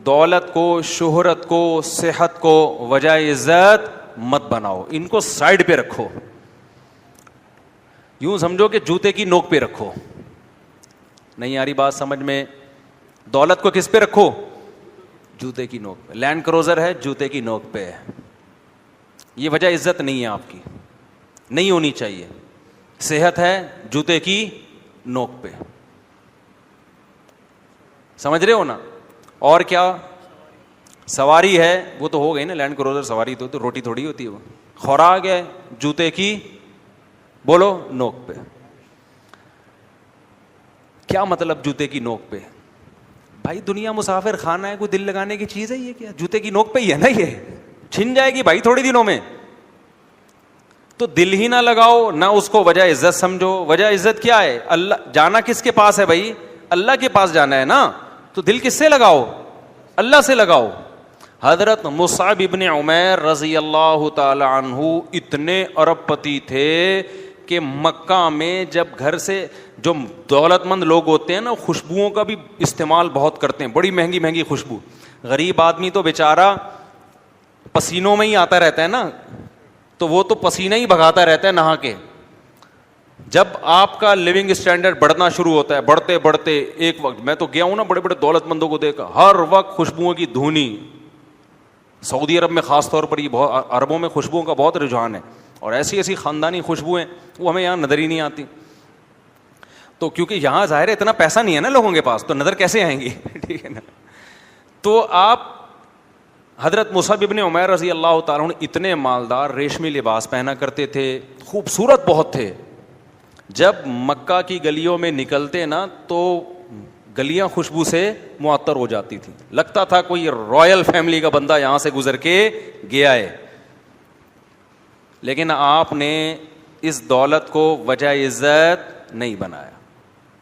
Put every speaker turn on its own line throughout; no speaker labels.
دولت کو, شہرت کو, صحت کو وجہ عزت مت بناؤ, ان کو سائڈ پہ رکھو. یوں سمجھو کہ جوتے کی نوک پہ رکھو. نہیں آ رہی بات سمجھ میں؟ دولت کو کس پہ رکھو؟ جوتے کی نوک پہ. لینڈ کروزر ہے, جوتے کی نوک پہ ہے. یہ وجہ عزت نہیں ہے آپ کی, نہیں ہونی چاہیے. صحت ہے, جوتے کی نوک پہ. سمجھ رہے ہو نا؟ اور کیا؟ سواری ہے, وہ تو ہو گئی نا لینڈ کروزر سواری, تو روٹی تھوڑی ہوتی ہے وہ. خوراک ہے, جوتے کی بولو نوک پہ. کیا مطلب جوتے کی نوک پہ؟ بھائی دنیا مسافر خانہ ہے, کوئی دل لگانے کی چیز ہے یہ؟ کیا جوتے کی نوک پہ ہی ہے نا, یہ چھن جائے گی بھائی تھوڑی دنوں میں. تو دل ہی نہ لگاؤ, نہ اس کو وجہ عزت سمجھو. وجہ عزت کیا ہے؟ اللہ. جانا کس کے پاس ہے بھائی؟ اللہ کے پاس جانا ہے نا. تو دل کس سے لگاؤ؟ اللہ سے لگاؤ. حضرت مصعب ابن عمیر رضی اللہ تعالی عنہ اتنے ارب پتی تھے کہ مکہ میں جب گھر سے, جو دولت مند لوگ ہوتے ہیں نا, خوشبوؤں کا بھی استعمال بہت کرتے ہیں, بڑی مہنگی مہنگی خوشبو. غریب آدمی تو بیچارہ پسینوں میں ہی آتا رہتا ہے نا, تو وہ تو پسینہ ہی بھگاتا رہتا ہے نہا کے. جب آپ کا لیونگ اسٹینڈرڈ بڑھنا شروع ہوتا ہے, بڑھتے بڑھتے ایک وقت, میں تو گیا ہوں نا بڑے بڑے دولت مندوں کو دیکھا, ہر وقت خوشبوؤں کی دھونی. سعودی عرب میں خاص طور پر یہ بہت, عربوں میں خوشبوؤں کا بہت رجحان ہے, اور ایسی ایسی خاندانی خوشبوئیں وہ ہمیں یہاں نظر ہی نہیں آتی. تو کیونکہ یہاں ظاہر ہے اتنا پیسہ نہیں ہے نا لوگوں کے پاس, تو نظر کیسے آئیں گی؟ ٹھیک ہے نا. تو آپ حضرت مصعب ابن عمیر رضی اللہ تعالیٰ عنہ اتنے مالدار, ریشمی لباس پہنا کرتے تھے, خوبصورت بہت تھے. جب مکہ کی گلیوں میں نکلتے نا تو گلیاں خوشبو سے معطر ہو جاتی تھی, لگتا تھا کوئی رائل فیملی کا بندہ یہاں سے گزر کے گیا ہے. لیکن آپ نے اس دولت کو وجہ عزت نہیں بنایا,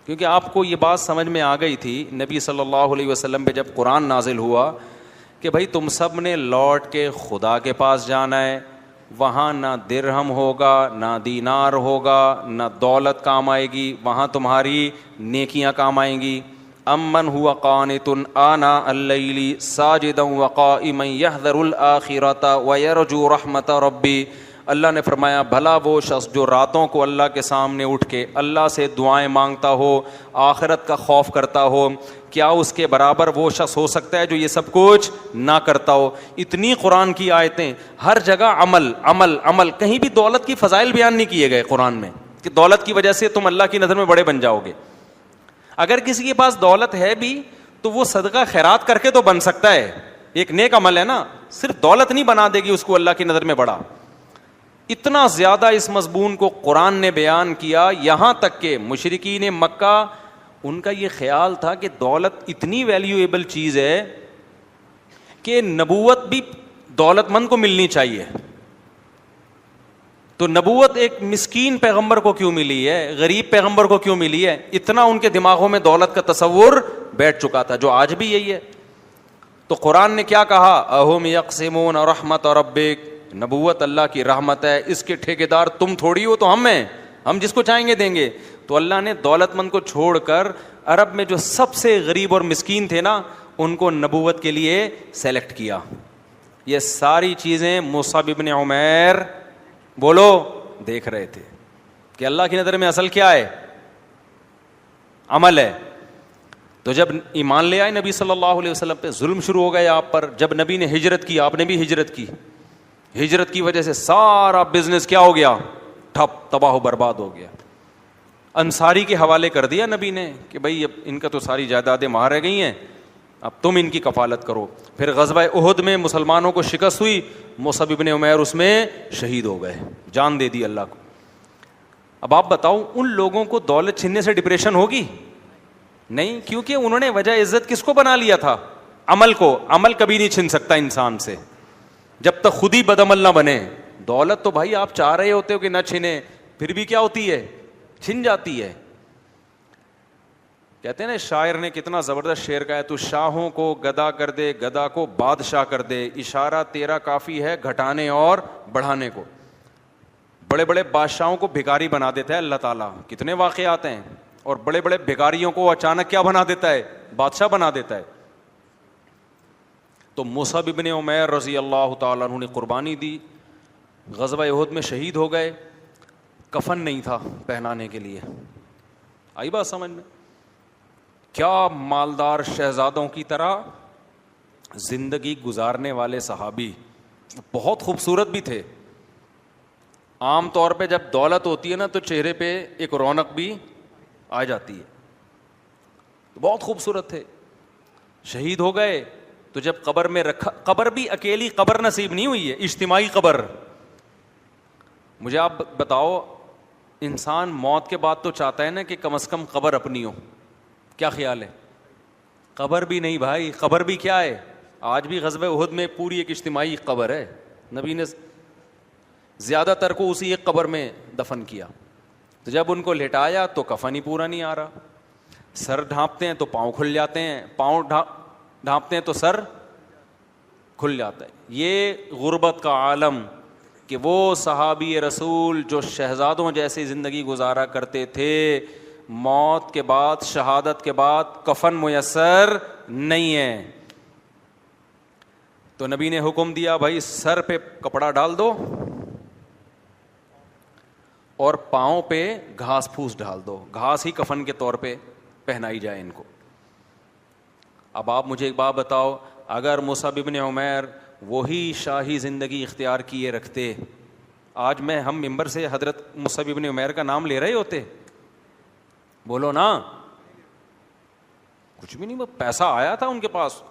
کیونکہ آپ کو یہ بات سمجھ میں آ گئی تھی نبی صلی اللہ علیہ وسلم پہ جب قرآن نازل ہوا کہ بھائی تم سب نے لوٹ کے خدا کے پاس جانا ہے. وہاں نہ درہم ہوگا, نہ دینار ہوگا, نہ دولت کام آئے گی, وہاں تمہاری نیکیاں کام آئیں گی. امن ہوا قانت آناء اللیل ساجدا وقائما یحذر الآخرۃ ویرجو رحمت ربی. اللہ نے فرمایا بھلا وہ شخص جو راتوں کو اللہ کے سامنے اٹھ کے اللہ سے دعائیں مانگتا ہو, آخرت کا خوف کرتا ہو, کیا اس کے برابر وہ شخص ہو سکتا ہے جو یہ سب کچھ نہ کرتا ہو؟ اتنی قرآن کی آیتیں, ہر جگہ عمل عمل عمل. کہیں بھی دولت کی فضائل بیان نہیں کیے گئے قرآن میں کہ دولت کی وجہ سے تم اللہ کی نظر میں بڑے بن جاؤ گے. اگر کسی کے پاس دولت ہے بھی تو وہ صدقہ خیرات کر کے تو بن سکتا ہے, ایک نیک عمل ہے نا. صرف دولت نہیں بنا دے گی اس کو اللہ کی نظر میں بڑا. اتنا زیادہ اس مضمون کو قرآن نے بیان کیا, یہاں تک کہ مشرکین مکہ, ان کا یہ خیال تھا کہ دولت اتنی ویلیویبل چیز ہے کہ نبوت بھی دولت مند کو ملنی چاہیے. تو نبوت ایک مسکین پیغمبر کو کیوں ملی ہے, غریب پیغمبر کو کیوں ملی ہے؟ اتنا ان کے دماغوں میں دولت کا تصور بیٹھ چکا تھا, جو آج بھی یہی ہے. تو قرآن نے کیا کہا؟ اہم یقسمون رحمت ربک, نبوت اللہ کی رحمت ہے, اس کے ٹھیکیدار تم تھوڑی ہو, تو ہم ہیں, ہم جس کو چاہیں گے دیں گے. تو اللہ نے دولت مند کو چھوڑ کر عرب میں جو سب سے غریب اور مسکین تھے نا, ان کو نبوت کے لیے سلیکٹ کیا. یہ ساری چیزیں مصعب ابن عمیر بولو دیکھ رہے تھے کہ اللہ کی نظر میں اصل کیا ہے؟ عمل ہے. تو جب ایمان لے آئے نبی صلی اللہ علیہ وسلم پہ, ظلم شروع ہو گیا آپ پر. جب نبی نے ہجرت کی, آپ نے بھی ہجرت کی. ہجرت کی وجہ سے سارا بزنس کیا ہو گیا؟ ٹھپ, تباہ و برباد ہو گیا. انصاری کے حوالے کر دیا نبی نے کہ بھائی اب ان کا تو ساری جائیدادیں وہاں رہ گئی ہیں, اب تم ان کی کفالت کرو. پھر غزوہ احد میں مسلمانوں کو شکست ہوئی, مصعب ابن عمیر اس میں شہید ہو گئے, جان دے دی اللہ کو. اب آپ بتاؤ ان لوگوں کو دولت چھننے سے ڈپریشن ہوگی؟ نہیں, کیونکہ انہوں نے وجہ عزت کس کو بنا لیا تھا؟ عمل کو. عمل کبھی نہیں چھن سکتا انسان سے جب تک خود ہی بدعمل نہ بنے. دولت تو بھائی آپ چاہ رہے ہوتے ہو کہ نہ چھنے, پھر بھی کیا ہوتی ہے؟ چھن جاتی ہے. کہتے ہیں نا, شاعر نے کتنا زبردست شعر کہا ہے, تو شاہوں کو گدا کر دے, گدا کو بادشاہ کر دے, اشارہ تیرا کافی ہے گھٹانے اور بڑھانے کو. بڑے بڑے بادشاہوں کو بھکاری بنا دیتا ہے اللہ تعالیٰ, کتنے واقعات ہیں. اور بڑے بڑے بھکاریوں کو اچانک کیا بنا دیتا ہے؟ بادشاہ بنا دیتا ہے. تو مصعب ابن عمیر رضی اللہ تعالیٰ عنہ نے قربانی دی, غزوہ احد میں شہید ہو گئے, کفن نہیں تھا پہنانے کے لیے. آئی بات سمجھ میں؟ کیا مالدار شہزادوں کی طرح زندگی گزارنے والے صحابی, بہت خوبصورت بھی تھے. عام طور پہ جب دولت ہوتی ہے نا تو چہرے پہ ایک رونق بھی آ جاتی ہے. بہت خوبصورت تھے, شہید ہو گئے تو جب قبر میں رکھا, قبر بھی اکیلی قبر نصیب نہیں ہوئی ہے, اجتماعی قبر. مجھے آپ بتاؤ, انسان موت کے بعد تو چاہتا ہے نا کہ کم از کم قبر اپنی ہو. کیا خیال ہے؟ قبر بھی نہیں بھائی, قبر بھی کیا ہے, آج بھی غزوہ احد میں پوری ایک اجتماعی قبر ہے. نبی نے زیادہ تر کو اسی ایک قبر میں دفن کیا. تو جب ان کو لٹایا تو کفن ہی پورا نہیں آ رہا. سر ڈھانپتے ہیں تو پاؤں کھل جاتے ہیں, پاؤں ڈھانپتے ہیں تو سر کھل جاتا ہے. یہ غربت کا عالم کہ وہ صحابی رسول جو شہزادوں جیسی زندگی گزارا کرتے تھے, موت کے بعد, شہادت کے بعد کفن میسر نہیں ہے. تو نبی نے حکم دیا, بھائی سر پہ کپڑا ڈال دو اور پاؤں پہ گھاس پھوس ڈال دو, گھاس ہی کفن کے طور پہ پہنائی جائے ان کو. اب آپ مجھے ایک بات بتاؤ, اگر مصعب ابن عمیر وہی شاہی زندگی اختیار کیے رکھتے, آج ہم ممبر سے حضرت مصعب ابن عمیر کا نام لے رہے ہوتے؟ بولو نا. کچھ بھی نہیں, پیسہ آیا تھا ان کے پاس,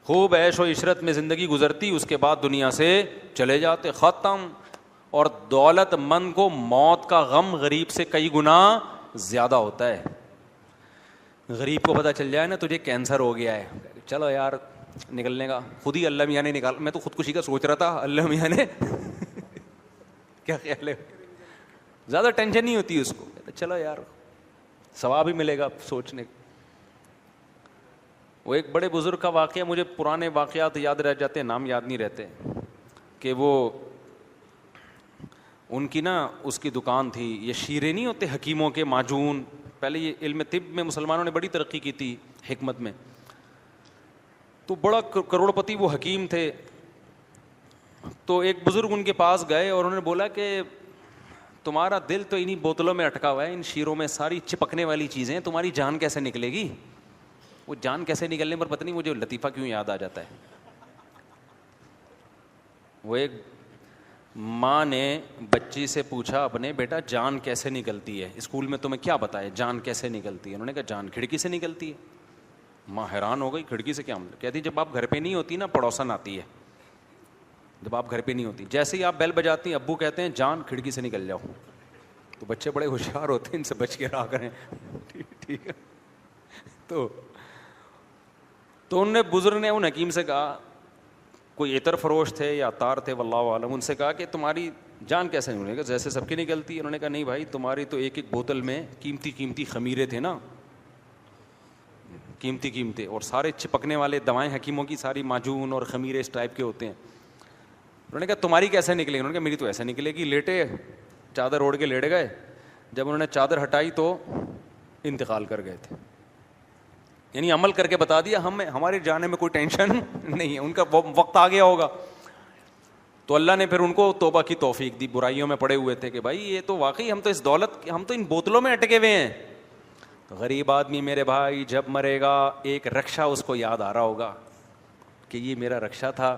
خوب عیش و عشرت میں زندگی گزرتی, اس کے بعد دنیا سے چلے جاتے, ختم. اور دولت مند کو موت کا غم غریب سے کئی گنا زیادہ ہوتا ہے. غریب کو پتہ چل جائے نا تجھے کینسر ہو گیا ہے, چلو یار نکلنے کا, خود ہی اللہ میاں نے نکال, میں تو خودکشی کا سوچ رہا تھا, اللہ میاں نے کیا خیال ہے, زیادہ ٹینشن نہیں ہوتی اس کو, چلو یار ثواب ہی ملے گا سوچنے. وہ ایک بڑے بزرگ کا واقعہ, مجھے پرانے واقعات یاد رہ جاتے ہیں, نام یاد نہیں رہتے, کہ وہ ان کی نا اس کی دکان تھی, یہ شیرے نہیں ہوتے حکیموں کے, معجون. پہلے یہ علم طب میں مسلمانوں نے بڑی ترقی کی تھی, حکمت میں. تو بڑا کروڑ پتی وہ حکیم تھے. تو ایک بزرگ ان کے پاس گئے اور انہوں نے بولا کہ تمہارا دل تو انہی بوتلوں میں اٹکا ہوا ہے, ان شیروں میں ساری چپکنے والی چیزیں, تمہاری جان کیسے نکلے گی؟ وہ جان کیسے نکلنے پر پتہ نہیں مجھے لطیفہ کیوں یاد آ جاتا ہے. وہ ایک ماں نے بچی سے پوچھا اپنے, بیٹا جان کیسے نکلتی ہے, اسکول میں تمہیں کیا بتایا جان کیسے نکلتی ہے؟ انہوں نے کہا جان کھڑکی سے نکلتی ہے. ماں حیران ہو گئی, کھڑکی سے کیا مطلب؟ کہتی جب آپ گھر پہ نہیں ہوتی نا پڑوسن آتی ہے, جب آپ گھر پہ نہیں ہوتی, جیسے ہی آپ بیل بجاتی ہیں ابو کہتے ہیں جان کھڑکی سے نکل جاؤ. تو بچے بڑے ہوشیار ہوتے ہیں, ان سے بچ کے رہا کریں, ٹھیک ہے. تو انہوں نے, بزرگ نے ان حکیم سے کہا, کوئی عطر فروش تھے یا عطار تھے واللہ عالم, ان سے کہا کہ تمہاری جان کیسے نکلے گا, جیسے سب کی نکلتی ہے. انہوں نے کہا نہیں بھائی, تمہاری تو ایک ایک بوتل میں قیمتی خمیرے تھے نا, قیمتی اور سارے چپکنے والے دوائیں حکیموں کی ساری معجون اور خمیرے اس ٹائپ کے ہوتے ہیں. انہوں نے کہا تمہاری کیسے نکلے گی؟ انہوں نے کہا میری تو ایسے نکلے گی. لیٹے, چادر اوڑھ کے لیٹ گئے, جب انہوں نے چادر ہٹائی تو انتقال کر گئے تھے. یعنی عمل کر کے بتا دیا, ہمارے جانے میں کوئی ٹینشن نہیں ہے, ان کا وقت آ گیا ہوگا. تو اللہ نے پھر ان کو توبہ کی توفیق دی, برائیوں میں پڑے ہوئے تھے کہ بھائی یہ تو واقعی ہم تو اس دولت, ہم تو ان بوتلوں میں اٹکے ہوئے ہیں. غریب آدمی میرے بھائی جب مرے گا ایک رکشا اس کو یاد آ رہا ہوگا کہ یہ میرا رکشا تھا,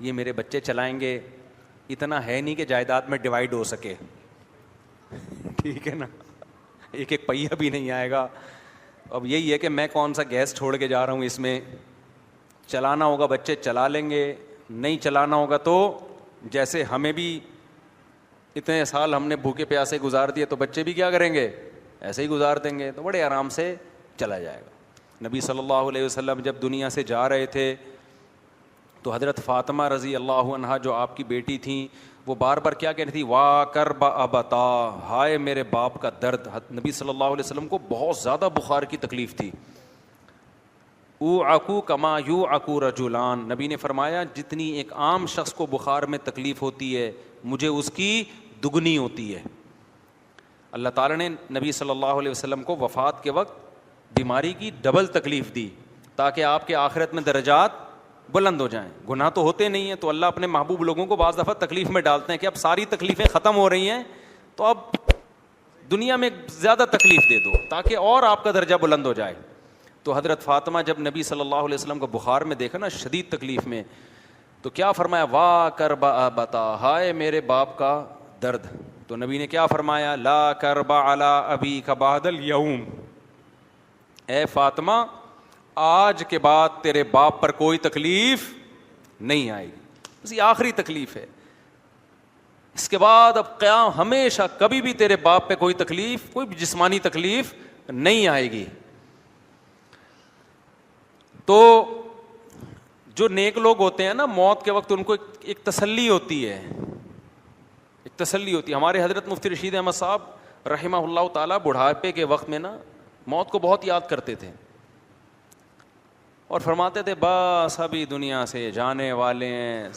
یہ میرے بچے چلائیں گے, اتنا ہے نہیں کہ جائیداد میں ڈیوائڈ ہو سکے, ٹھیک ہے نا, ایک ایک پہیہ بھی نہیں آئے گا. اب یہی ہے کہ میں کون سا گیس چھوڑ کے جا رہا ہوں, اس میں چلانا ہوگا بچے چلا لیں گے, نہیں چلانا ہوگا تو جیسے ہمیں بھی اتنے سال ہم نے بھوکے پیاسے گزار دیے تو بچے بھی کیا کریں گے, ایسے ہی گزار دیں گے, تو بڑے آرام سے چلا جائے گا. نبی صلی اللہ علیہ وسلم جب دنیا سے جا رہے تھے تو حضرت فاطمہ رضی اللہ عنہا جو آپ کی بیٹی تھیں, وہ بار بار کیا کہتی تھی, وا کرب ابتا, ہائے میرے باپ کا درد. نبی صلی اللہ علیہ وسلم کو بہت زیادہ بخار کی تکلیف تھی. او عقو کما یو عقو رجولان, نبی نے فرمایا جتنی ایک عام شخص کو بخار میں تکلیف ہوتی ہے مجھے اس کی دگنی ہوتی ہے. اللہ تعالیٰ نے نبی صلی اللہ علیہ وسلم کو وفات کے وقت بیماری کی ڈبل تکلیف دی تاکہ آپ کے آخرت میں درجات بلند ہو جائیں. گناہ تو ہوتے نہیں ہیں, تو اللہ اپنے محبوب لوگوں کو بعض دفعہ تکلیف میں ڈالتے ہیں کہ اب ساری تکلیفیں ختم ہو رہی ہیں تو اب دنیا میں زیادہ تکلیف دے دو تاکہ اور آپ کا درجہ بلند ہو جائے. تو حضرت فاطمہ جب نبی صلی اللہ علیہ وسلم کو بخار میں دیکھا نا, شدید تکلیف میں, تو کیا فرمایا, واہ کربا ابتا, ہائے میرے باپ کا درد. تو نبی نے کیا فرمایا, لا کربا علی ابیک بعد الیوم, اے فاطمہ آج کے بعد تیرے باپ پر کوئی تکلیف نہیں آئے گی, بس یہ آخری تکلیف ہے, اس کے بعد اب قیام ہمیشہ کبھی بھی تیرے باپ پہ کوئی تکلیف, کوئی جسمانی تکلیف نہیں آئے گی. تو جو نیک لوگ ہوتے ہیں نا, موت کے وقت ان کو ایک تسلی ہوتی ہے, ایک تسلی ہوتی ہے. ہمارے حضرت مفتی رشید احمد صاحب رحمہ اللہ تعالیٰ بڑھاپے کے وقت میں نا موت کو بہت یاد کرتے تھے اور فرماتے تھے بس ابھی دنیا سے جانے والے ہیں,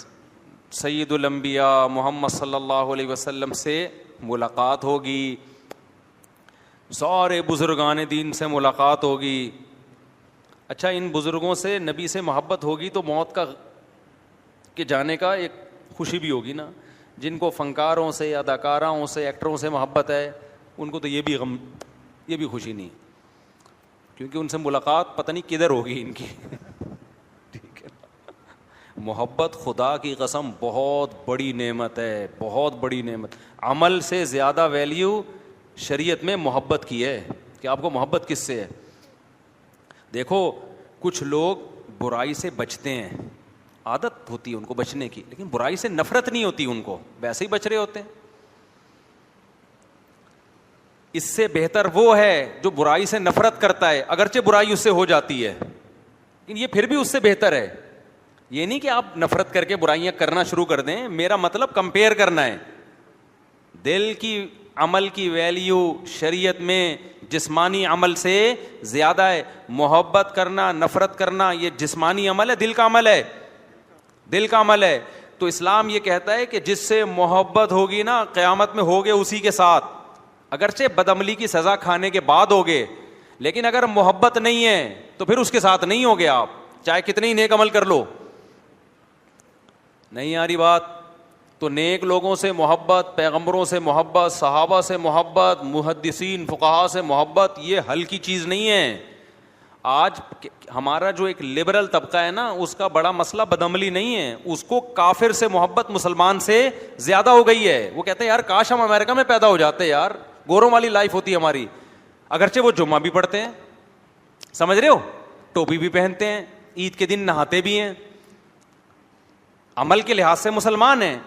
سید الانبیاء محمد صلی اللہ علیہ وسلم سے ملاقات ہوگی, سارے بزرگان دین سے ملاقات ہوگی. اچھا, ان بزرگوں سے نبی سے محبت ہوگی تو موت کا کہ جانے کا ایک خوشی بھی ہوگی نا. جن کو فنکاروں سے, اداکاراؤں سے, ایکٹروں سے محبت ہے, ان کو تو یہ بھی غم, یہ بھی خوشی نہیں, کیونکہ ان سے ملاقات پتہ نہیں کدھر ہوگی ان کی. ٹھیک ہے, محبت خدا کی قسم بہت بڑی نعمت ہے, بہت بڑی نعمت. عمل سے زیادہ ویلیو شریعت میں محبت کی ہے کہ آپ کو محبت کس سے ہے. دیکھو کچھ لوگ برائی سے بچتے ہیں, عادت ہوتی ہے ان کو بچنے کی, لیکن برائی سے نفرت نہیں ہوتی ان کو, ویسے ہی بچ رہے ہوتے ہیں. اس سے بہتر وہ ہے جو برائی سے نفرت کرتا ہے, اگرچہ برائی اس سے ہو جاتی ہے لیکن یہ پھر بھی اس سے بہتر ہے. یہ نہیں کہ آپ نفرت کر کے برائیاں کرنا شروع کر دیں, میرا مطلب کمپیئر کرنا ہے. دل کی عمل کی ویلیو شریعت میں جسمانی عمل سے زیادہ ہے. محبت کرنا, نفرت کرنا یہ جسمانی عمل ہے, دل کا عمل ہے, دل کا عمل ہے. تو اسلام یہ کہتا ہے کہ جس سے محبت ہوگی نا قیامت میں ہوگے اسی کے ساتھ, اگرچہ بدعملی کی سزا کھانے کے بعد ہوگے, لیکن اگر محبت نہیں ہے تو پھر اس کے ساتھ نہیں ہوگے آپ, چاہے کتنے ہی نیک عمل کر لو. نہیں آ رہی بات؟ تو نیک لوگوں سے محبت, پیغمبروں سے محبت, صحابہ سے محبت, محدثین فقہا سے محبت, یہ ہلکی چیز نہیں ہے. آج ہمارا جو ایک لبرل طبقہ ہے نا, اس کا بڑا مسئلہ بدعملی نہیں ہے, اس کو کافر سے محبت مسلمان سے زیادہ ہو گئی ہے. وہ کہتے ہیں یار کاش ہم امریکہ میں پیدا ہو جاتے, یار گوروں والی لائف ہوتی ہماری. اگرچہ وہ جمعہ بھی پڑھتے ہیں, سمجھ رہے ہو, ٹوپی بھی پہنتے ہیں, عید کے دن نہاتے بھی ہیں, عمل کے لحاظ سے مسلمان ہیں,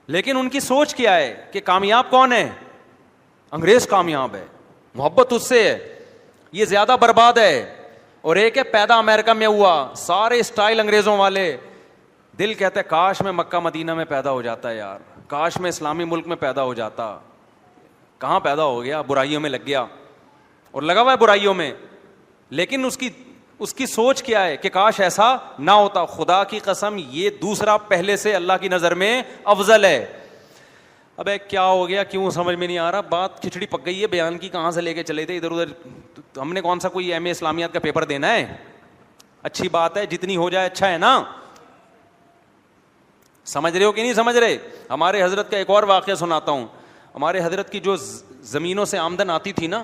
لیکن ان کی سوچ کیا ہے کہ کامیاب کون ہے؟ انگریز کامیاب ہے, محبت اس سے ہے, یہ زیادہ برباد ہے. اور ایک ہے پیدا امریکہ میں ہوا, سارے اسٹائل انگریزوں والے, دل کہتا ہے کاش میں مکہ مدینہ میں پیدا ہو جاتا ہے, یار کاش میں اسلامی ملک میں پیدا ہو جاتا. کہاں پیدا ہو گیا, برائیوں میں لگ گیا اور لگا ہوا ہے برائیوں میں. لیکن اس کی سوچ کیا ہے کہ کاش ایسا نہ ہوتا. خدا کی قسم یہ دوسرا پہلے سے اللہ کی نظر میں افضل ہے. ابے کیا ہو گیا, کیوں سمجھ میں نہیں آ رہا, بات کھچڑی پک گئی ہے, بیان کی کہاں سے لے کے چلے تھے ادھر ادھر. ہم نے کون سا کوئی ایم اے اسلامیات کا پیپر دینا ہے؟ اچھی بات ہے, جتنی ہو جائے اچھا ہے نا. سمجھ رہے ہو کہ نہیں سمجھ رہے؟ ہمارے حضرت کا ایک اور واقعہ سناتا ہوں. ہمارے حضرت کی جو زمینوں سے آمدن آتی تھی نا,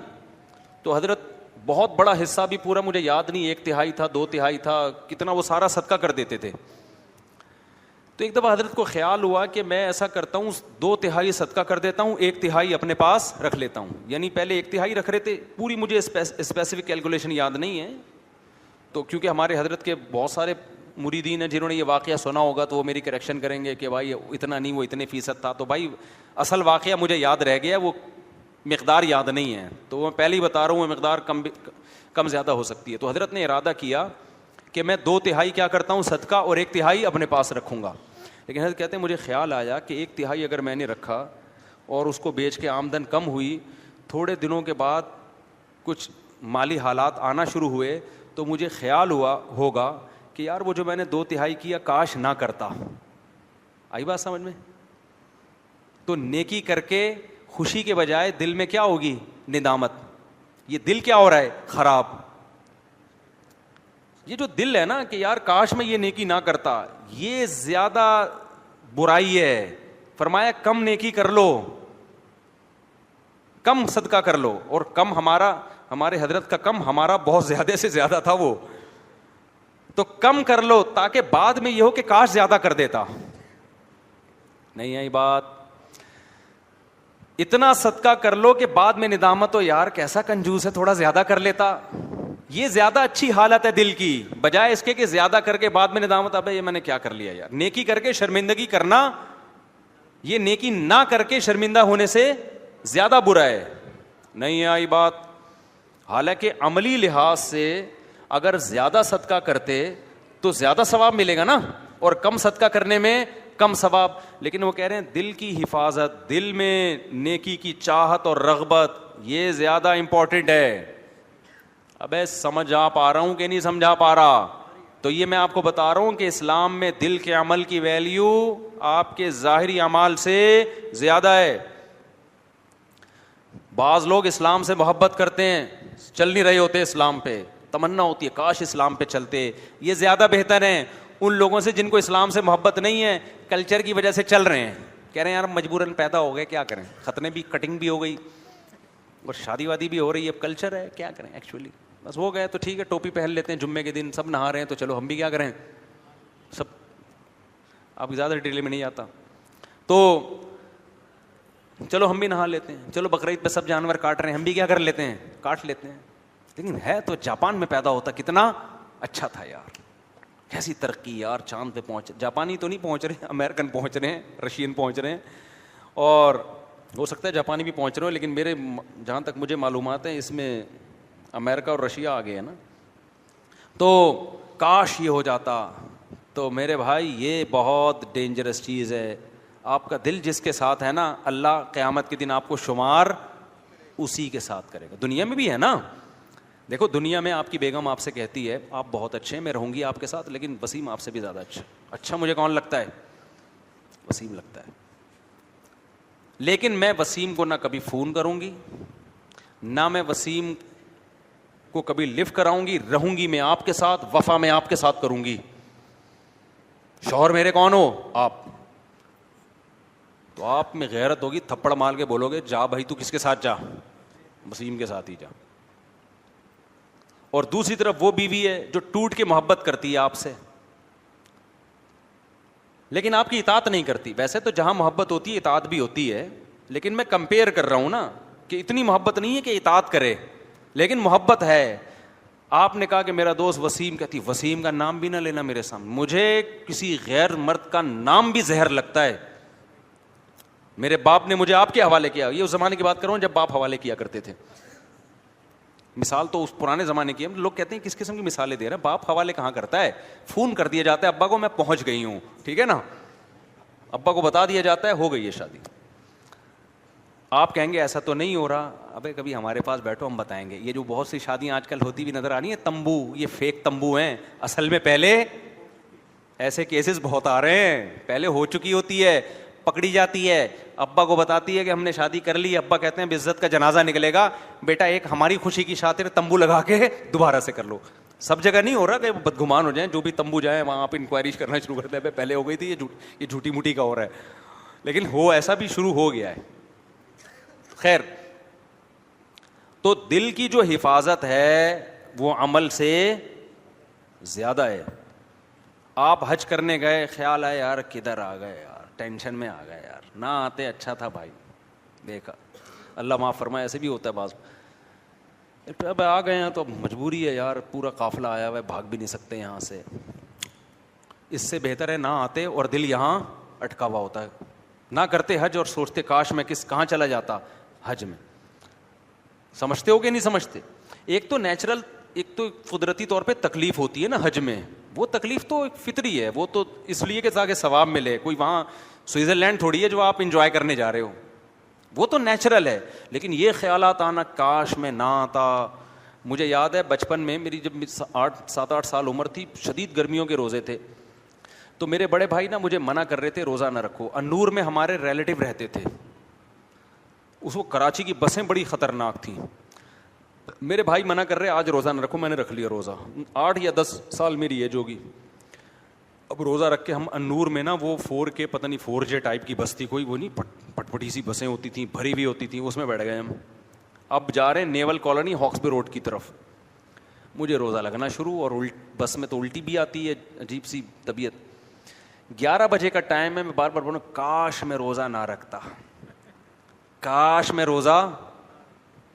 تو حضرت بہت بڑا حصہ بھی پورا مجھے یاد نہیں, 1/3 تھا 2/3 تھا, کتنا وہ سارا صدقہ کر دیتے تھے. تو ایک دفعہ حضرت کو خیال ہوا کہ میں ایسا کرتا ہوں 2/3 صدقہ کر دیتا ہوں, 1/3 اپنے پاس رکھ لیتا ہوں. یعنی پہلے 1/3 رکھ رہے تھے, پوری مجھے اسپیسیفک کیلکولیشن یاد نہیں ہے. تو کیونکہ ہمارے حضرت کے بہت سارے مریدین ہیں جنہوں نے یہ واقعہ سنا ہوگا, تو وہ میری کریکشن کریں گے کہ بھائی اتنا نہیں, وہ اتنے فیصد تھا. تو بھائی اصل واقعہ مجھے یاد رہ گیا, وہ مقدار یاد نہیں ہے, تو میں پہلے ہی بتا رہا ہوں, وہ مقدار کم زیادہ ہو سکتی ہے. تو حضرت نے ارادہ کیا کہ میں 2/3 کیا کرتا ہوں صدقہ اور 1/3 اپنے پاس رکھوں گا. لیکن حضرت کہتے ہیں مجھے خیال آیا کہ 1/3 اگر میں نے رکھا اور اس کو بیچ کے آمدن کم ہوئی, تھوڑے دنوں کے بعد کچھ مالی حالات آنا شروع ہوئے, تو مجھے خیال ہوا ہوگا کہ یار وہ جو میں نے 2/3 کیا کاش نہ کرتا. آئی بات سمجھ میں؟ تو نیکی کر کے خوشی کے بجائے دل میں کیا ہوگی؟ ندامت. یہ دل کیا ہو رہا ہے؟ خراب. یہ جو دل ہے نا کہ یار کاش میں یہ نیکی نہ کرتا, یہ زیادہ برائی ہے. فرمایا کم نیکی کر لو, کم صدقہ کر لو. اور کم ہمارے حضرت کا کم ہمارا بہت زیادہ سے زیادہ تھا وہ, تو کم کر لو تاکہ بعد میں یہ ہو کہ کاش زیادہ کر دیتا. نہیں آئی بات؟ اتنا صدقہ کر لو کہ بعد میں ندامت ہو, یار کیسا کنجوس ہے, تھوڑا زیادہ کر لیتا. یہ زیادہ اچھی حالت ہے دل کی, بجائے اس کے کہ زیادہ کر کے بعد میں ندامت, ابے یہ میں نے کیا کر لیا یار. نیکی کر کے شرمندگی کرنا, یہ نیکی نہ کر کے شرمندہ ہونے سے زیادہ برا ہے. نہیں آئی بات؟ حالانکہ عملی لحاظ سے اگر زیادہ صدقہ کرتے تو زیادہ ثواب ملے گا نا, اور کم صدقہ کرنے میں کم ثواب. لیکن وہ کہہ رہے ہیں دل کی حفاظت, دل میں نیکی کی چاہت اور رغبت, یہ زیادہ امپورٹنٹ ہے. ابے سمجھا پا رہا ہوں کہ نہیں سمجھا پا رہا؟ تو یہ میں آپ کو بتا رہا ہوں کہ اسلام میں دل کے عمل کی ویلیو آپ کے ظاہری اعمال سے زیادہ ہے. بعض لوگ اسلام سے محبت کرتے ہیں, چل نہیں رہے ہوتے اسلام پہ, تمنا ہوتی ہے کاش اسلام پہ چلتے. یہ زیادہ بہتر ہیں ان لوگوں سے جن کو اسلام سے محبت نہیں ہے, کلچر کی وجہ سے چل رہے ہیں, کہہ رہے ہیں یار مجبوراً پیدا ہو گئے, کیا کریں, ختنے بھی, کٹنگ بھی ہو گئی اور شادی وادی بھی ہو رہی ہے, اب کلچر ہے, کیا کریں ایکچولی, بس ہو گئے تو ٹھیک ہے, ٹوپی پہن لیتے ہیں جمعے کے دن, سب نہا رہے ہیں تو چلو ہم بھی کیا کریں سب. اب زیادہ ڈیٹیل میں نہیں آتا تو چلو ہم بھی نہا لیتے ہیں, چلو بقرعید پہ سب جانور کاٹ رہے ہیں, ہم بھی کیا کر لیتے ہیں, کاٹ لیتے ہیں. لیکن ہے تو جاپان میں پیدا ہوتا کتنا اچھا تھا یار, کیسی ترقی یار, چاند پہ پہنچ, جاپانی تو نہیں پہنچ رہے, امریکن پہنچ رہے ہیں, رشین پہنچ رہے ہیں, اور ہو سکتا ہے جاپانی بھی پہنچ رہے ہو, لیکن میرے جہاں تک مجھے معلومات ہیں اس میں امریکہ اور رشیا آگے ہے نا. تو کاش یہ ہو جاتا. تو میرے بھائی یہ بہت ڈینجرس چیز ہے. آپ کا دل جس کے ساتھ ہے نا, اللہ قیامت کے دن آپ کو شمار اسی کے ساتھ کرے گا. دنیا میں بھی ہے نا, دیکھو دنیا میں آپ کی بیگم آپ سے کہتی ہے آپ بہت اچھے ہیں, میں رہوں گی آپ کے ساتھ, لیکن وسیم آپ سے بھی زیادہ اچھا مجھے کون لگتا ہے, وسیم لگتا ہے. لیکن میں وسیم کو نہ کبھی فون کروں گی, نہ میں وسیم کو کبھی لفٹ کراؤں گی, رہوں گی میں آپ کے ساتھ, وفا میں آپ کے ساتھ کروں گی. شوہر میرے کون ہو, آپ. تو آپ میں غیرت ہوگی, تھپڑ مار کے بولو گے جا بھائی تو کس کے ساتھ جا, وسیم کے ساتھ ہی جا. اور دوسری طرف وہ بیوی ہے جو ٹوٹ کے محبت کرتی ہے آپ سے, لیکن آپ کی اطاعت نہیں کرتی. ویسے تو جہاں محبت ہوتی ہے اطاعت بھی ہوتی ہے, لیکن میں کمپیئر کر رہا ہوں نا کہ اتنی محبت نہیں ہے کہ اطاعت کرے, لیکن محبت ہے. آپ نے کہا کہ میرا دوست وسیم, کہتی وسیم کا نام بھی نہ لینا میرے سامنے, مجھے کسی غیر مرد کا نام بھی زہر لگتا ہے. میرے باپ نے مجھے آپ کے حوالے کیا, یہ اس زمانے کی بات کر رہا ہوں جب باپ حوالے کیا کرتے تھے. مثال تو اس پرانے زمانے کی ہے, لوگ کہتے ہیں کس قسم کی مثالیں دے رہے ہیں, باپ حوالے کہاں کرتا ہے, فون کر دیا جاتا ہے ابا کو میں پہنچ گئی ہوں, ٹھیک ہے نا, ابا کو بتا دیا جاتا ہے ہو گئی ہے شادی. آپ کہیں گے ایسا تو نہیں ہو رہا, ابے کبھی ہمارے پاس بیٹھو ہم بتائیں گے. یہ جو بہت سی شادیاں آج کل ہوتی بھی نظر آ رہی ہیں تمبو, یہ فیک تمبو ہیں, اصل میں پہلے ایسے کیسز بہت آ رہے ہیں, پہلے ہو چکی ہوتی ہے, پکڑی جاتی ہے, ابا کو بتاتی ہے کہ ہم نے شادی کر لی, ابا کہتے ہیں عزت کا جنازہ نکلے گا, بیٹا ایک ہماری خوشی کی خاطر تمبو لگا کے دوبارہ سے کر لو. سب جگہ نہیں ہو رہا کہ بدگمان ہو جائیں, جو بھی تمبو جائیں وہاں آپ انکوائری کرنا شروع کرتے ہیں, پہلے ہو گئی تھی یہ جھوٹی موٹی کا ہو رہا ہے, لیکن ہو ایسا بھی شروع ہو گیا ہے. خیر, تو دل کی جو حفاظت ہے وہ عمل سے زیادہ ہے. آپ حج کرنے گئے, خیال آئے یار کدھر آ گئے یار, ٹینشن میں آ گئے یار, نہ آتے اچھا تھا بھائی, دیکھا اللہ معاف فرمائے, ایسے بھی ہوتا ہے بعض. اب آ گئے ہیں تو مجبوری ہے یار, پورا قافلہ آیا ہوا ہے, بھاگ بھی نہیں سکتے یہاں سے. اس سے بہتر ہے نہ آتے اور دل یہاں اٹکا ہوا ہوتا ہے. نہ کرتے حج اور سوچتے کاش میں کہاں چلا جاتا حج میں. سمجھتے ہو کہ نہیں سمجھتے؟ ایک تو نیچرل, ایک تو قدرتی طور پہ تکلیف ہوتی ہے نا حج میں, وہ تکلیف تو ایک فطری ہے, وہ تو اس لیے کہ تاکہ ثواب ملے. کوئی وہاں سوئٹزرلینڈ تھوڑی ہے جو آپ انجوائے کرنے جا رہے ہو, وہ تو نیچرل ہے. لیکن یہ خیالات آنا کاش میں نہ آتا. مجھے یاد ہے بچپن میں میری جب 7-8 سال عمر تھی, شدید گرمیوں کے روزے تھے, تو میرے بڑے بھائی نا مجھے منع کر رہے تھے روزہ نہ رکھو. انور میں ہمارے ریلیٹیو رہتے تھے, اس وقت کراچی کی بسیں بڑی خطرناک تھیں. میرے بھائی منع کر رہے آج روزہ نہ رکھو, میں نے رکھ لیا روزہ, 8 یا 10 سال میری ایج ہوگی. اب روزہ رکھ کے ہم انور میں نا وہ 4K پتہ نہیں 4J ٹائپ کی بس تھی کوئی, وہ نہیں پٹپٹی سی بسیں ہوتی تھیں بھری ہوئی ہوتی تھیں, اس میں بیٹھ گئے ہم. اب جا رہے ہیں نیول کالونی ہاکسبے روڈ کی طرف. مجھے روزہ لگنا شروع, اور بس میں تو الٹی بھی آتی ہے, عجیب سی طبیعت. 11 بجے کا ٹائم ہے, میں بار بار بولوں کاش میں روزہ نہ رکھتا, کاش میں روزہ.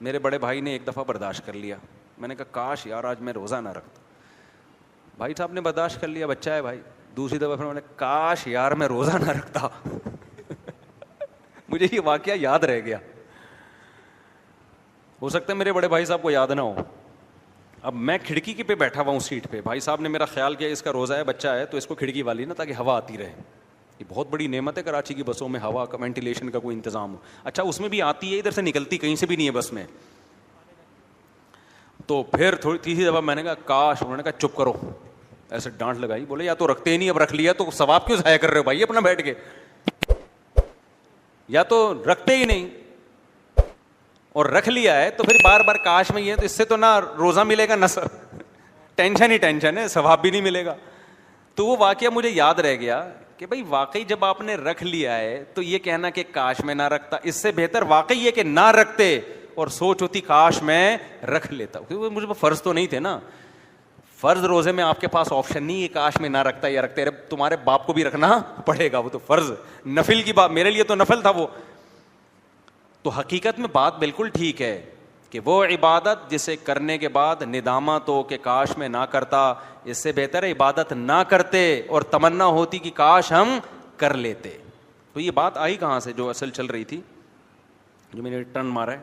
میرے بڑے بھائی نے ایک دفعہ برداشت کر لیا, میں نے کہا کاش یار آج میں روزہ نہ رکھتا. بھائی صاحب نے برداشت کر لیا, بچہ ہے بھائی. دوسری دفعہ پھر میں نے کاش یار میں روزہ نہ رکھتا. مجھے یہ واقعہ یاد رہ گیا. ہو سکتا ہے میرے بڑے بھائی صاحب کو یاد نہ ہو. اب میں کھڑکی کے پہ بیٹھا ہوا ہوں سیٹ پہ, بھائی صاحب نے میرا خیال کیا اس کا روزہ ہے, بچہ ہے, تو اس کو کھڑکی والی نا تاکہ ہوا آتی رہے. یہ بہت بڑی نعمت ہے کراچی کی بسوں میں, ہوا کا وینٹیلیشن کا کوئی انتظام ہو. اچھا اس میں بھی آتی ہے, ادھر سے نکلتی کہیں سے بھی نہیں ہے بس میں. تو پھر تھوڑی تیسری دفعہ میں نے کہا کاش, انہوں نے کہا چپ کرو, ایسے ڈانٹ لگائی, بولے یا تو رکھتے ہی نہیں, اب رکھ لیا تو ثواب کیوں ضائع کر رہے ہو بھائی اپنا بیٹھ کے, یا تو رکھتے ہی نہیں اور رکھ لیا ہے تو پھر بار بار کاش میں. یہ تو اس سے تو نہ روزہ ملے گا نہ ٹینشن ہی ٹینشن ہے, ثواب بھی نہیں ملے گا. تو وہ واقعہ مجھے یاد رہ گیا کہ بھائی واقعی جب آپ نے رکھ لیا ہے تو یہ کہنا کہ کاش میں نہ رکھتا, اس سے بہتر واقعی یہ کہ نہ رکھتے اور سوچ ہوتی کاش میں رکھ لیتا. کیونکہ مجھے فرض تو نہیں تھے نا, فرض روزے میں آپ کے پاس آپشن نہیں ہے کاش میں نہ رکھتا یا رکھتے, تمہارے باپ کو بھی رکھنا پڑے گا, وہ تو فرض نفل کی بات, میرے لیے تو نفل تھا وہ. تو حقیقت میں بات بالکل ٹھیک ہے کہ وہ عبادت جسے کرنے کے بعد ندامت ہو کہ کاش میں نہ کرتا, اس سے بہتر ہے عبادت نہ کرتے اور تمنا ہوتی کہ کاش ہم کر لیتے. تو یہ بات آئی کہاں سے جو اصل چل رہی تھی, جو میں نے ٹرن مارا ہے,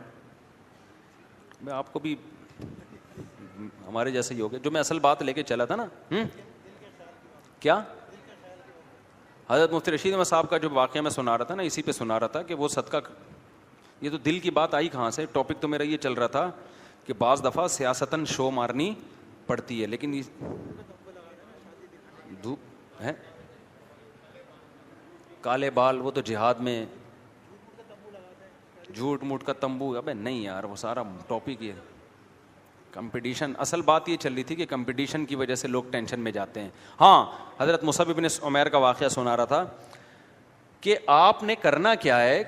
میں آپ کو بھی ہمارے جیسے ہی ہو گئے, جو میں اصل بات لے کے چلا تھا نا. کیا حضرت مفتی رشید احمد صاحب کا جو واقعہ میں سنا رہا تھا نا, اسی پہ سنا رہا تھا کہ وہ صدقہ, یہ تو دل کی بات آئی کہاں سے. ٹاپک تو میرا یہ چل رہا تھا کہ بعض دفعہ سیاستاً شو مارنی پڑتی ہے, لیکن دھوپ ہے کالے بال, وہ تو جہاد میں جھوٹ موٹ کا تمبو. ابے نہیں یار, وہ سارا ٹاپک یہ کمپٹیشن. اصل بات یہ چل رہی تھی کہ کمپٹیشن کی وجہ سے لوگ ٹینشن میں جاتے ہیں. ہاں حضرت مصعب بن عمیر کا واقعہ سنا رہا تھا کہ آپ نے کرنا کیا ہے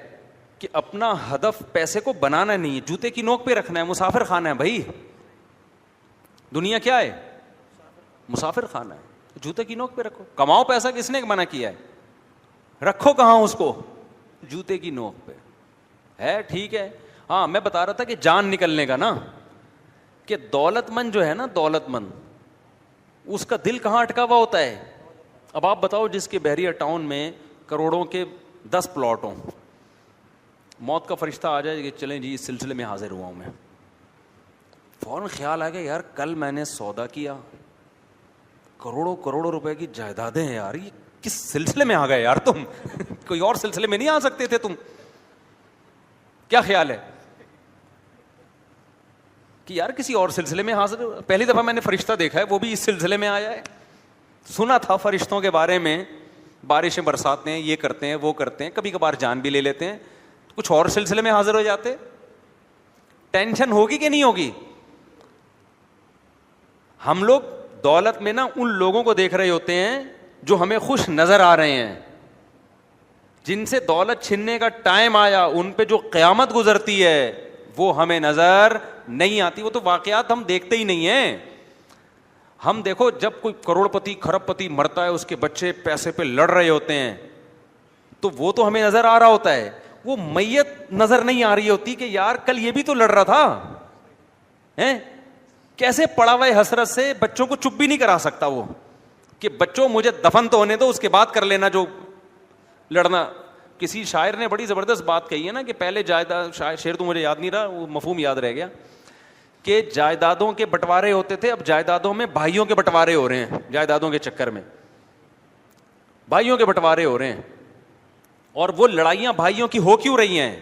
کہ اپنا ہدف پیسے کو بنانا نہیں ہے, جوتے کی نوک پہ رکھنا ہے. مسافر خانہ ہے بھائی, دنیا کیا ہے, مسافر خانہ ہے. جوتے کی نوک پہ رکھو, کماؤ پیسہ, کس نے منع کیا ہے, رکھو کہاں اس کو, جوتے کی نوک پہ ہے. ٹھیک ہے. ہاں میں بتا رہا تھا کہ جان نکلنے کا نا, کہ دولت مند جو ہے نا, دولت مند, اس کا دل کہاں اٹکا ہوا ہوتا ہے. اب آپ بتاؤ جس کے بحریہ ٹاؤن میں کروڑوں کے 10 پلاٹ ہوں, موت کا فرشتہ آ جائے کہ چلیں جی اس سلسلے میں حاضر ہوا ہوں میں, فوراً خیال آ گیا یار کل میں نے سودا کیا, کروڑوں کروڑوں روپے کی جائیدادیں ہیں یار, یہ کس سلسلے میں آ گئے یار تم, کوئی اور سلسلے میں نہیں آ سکتے تھے تم, کیا خیال ہے کہ یار کسی اور سلسلے میں حاضر. پہلی دفعہ میں نے فرشتہ دیکھا ہے, وہ بھی اس سلسلے میں آیا ہے. سنا تھا فرشتوں کے بارے میں, بارشیں برساتے ہیں, یہ کرتے ہیں, وہ کرتے ہیں, کبھی کبھار جان بھی لے لیتے ہیں, کچھ اور سلسلے میں حاضر ہو جاتے. ٹینشن ہوگی کہ نہیں ہوگی. ہم لوگ دولت میں نا ان لوگوں کو دیکھ رہے ہوتے ہیں جو ہمیں خوش نظر آ رہے ہیں, جن سے دولت چھننے کا ٹائم آیا, ان پہ جو قیامت گزرتی ہے وہ ہمیں نظر نہیں آتی. وہ تو واقعات ہم دیکھتے ہی نہیں ہیں. ہم دیکھو جب کوئی کروڑ پتی کھرب پتی مرتا ہے, اس کے بچے پیسے پہ لڑ رہے ہوتے ہیں, تو وہ تو ہمیں نظر آ رہا ہوتا ہے, وہ میت نظر نہیں آ رہی ہوتی کہ یار کل یہ بھی تو لڑ رہا تھا. کیسے پڑا ہوا ہے حسرت سے, بچوں کو چپ بھی نہیں کرا سکتا وہ کہ بچوں مجھے دفن تو ہونے دو, اس کے بعد کر لینا جو لڑنا. کسی شاعر نے بڑی زبردست بات کہی ہے نا کہ پہلے جائیداد, شعر تو مجھے یاد نہیں رہا, وہ مفہوم یاد رہ گیا, کہ جائیدادوں کے بٹوارے ہوتے تھے, اب جائیدادوں میں بھائیوں کے بٹوارے ہو رہے ہیں. جائیدادوں کے چکر میں بھائیوں کے بٹوارے ہو رہے ہیں, اور وہ لڑائیاں بھائیوں کی ہو کیوں رہی ہیں,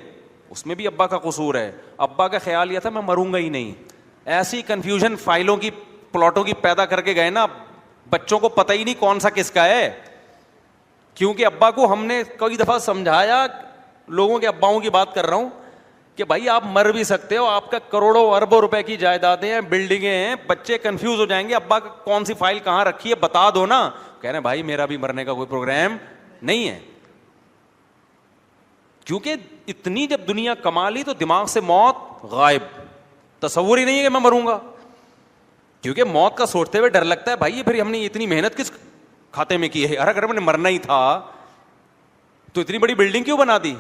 اس میں بھی ابا کا قصور ہے. ابا کا خیال یہ تھا میں مروں گا ہی نہیں, ایسی کنفیوژن فائلوں کی پلاٹوں کی پیدا کر کے گئے نا, بچوں کو پتہ ہی نہیں کون سا کس کا ہے. کیونکہ ابا کو ہم نے کئی دفعہ سمجھایا, لوگوں کے اباؤں کی بات کر رہا ہوں, کہ بھائی آپ مر بھی سکتے ہو, آپ کا کروڑوں اربوں روپے کی جائیدادیں ہیں, بلڈنگیں ہیں, بچے کنفیوز ہو جائیں گے ابا کون سی فائل کہاں رکھی ہے بتا دو نا, کہہ رہے ہیں بھائی میرا بھی مرنے کا کوئی پروگرام نہیں ہے. کیونکہ اتنی جب دنیا کما لی تو دماغ سے موت غائب, تصور ہی نہیں ہے کہ میں مروں گا, کیونکہ موت کا سوچتے ہوئے ڈر لگتا ہے بھائی پھر ہم نے اتنی محنت کس کھاتے میں کی ہے, اگر ہم نے مرنا ہی تھا تو اتنی بڑی بلڈنگ کیوں بنا دی.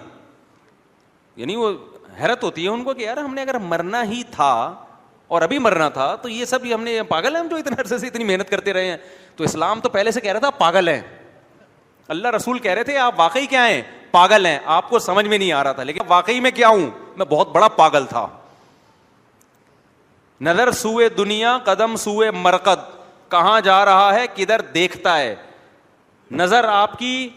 یعنی وہ حیرت ہوتی ہے ان کو کہ یار ہم نے اگر مرنا ہی تھا اور ابھی مرنا تھا تو یہ سب ہم نے پاگل ہیں ہم جو اتنے عرصے سے اتنی محنت کرتے رہے ہیں. تو اسلام تو پہلے سے کہہ رہا تھا پاگل ہیں, اللہ رسول کہہ رہے تھے آپ واقعی کیا ہیں, پاگل ہیں, آپ کو سمجھ میں نہیں آ رہا تھا, لیکن واقعی میں کیا ہوں, میں بہت بڑا پاگل تھا. نظر سوئے دنیا قدم سوئے مرقد, کہاں جا رہا ہے کدھر دیکھتا ہے, نظر آپ کی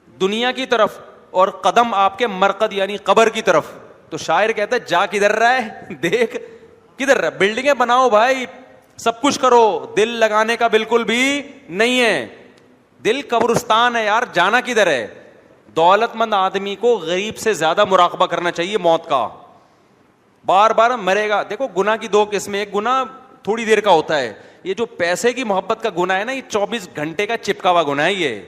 دنیا کی طرف اور قدم آپ کے مرقد یعنی قبر کی طرف. تو شاعر کہتا ہے جا کدھر رہا ہے, دیکھ کدھر رہا. بلڈنگیں بناؤ بھائی, سب کچھ کرو, دل لگانے کا بالکل بھی نہیں ہے, دل قبرستان ہے یار, جانا کدھر ہے. دولت مند آدمی کو غریب سے زیادہ مراقبہ کرنا چاہیے موت کا, بار بار مرے گا. دیکھو گناہ کی دو قسمیں, ایک گناہ تھوڑی دیر کا ہوتا ہے, یہ جو پیسے کی محبت کا گناہ ہے نا, یہ 24 گھنٹے کا چپکا ہوا گناہ ہے. یہ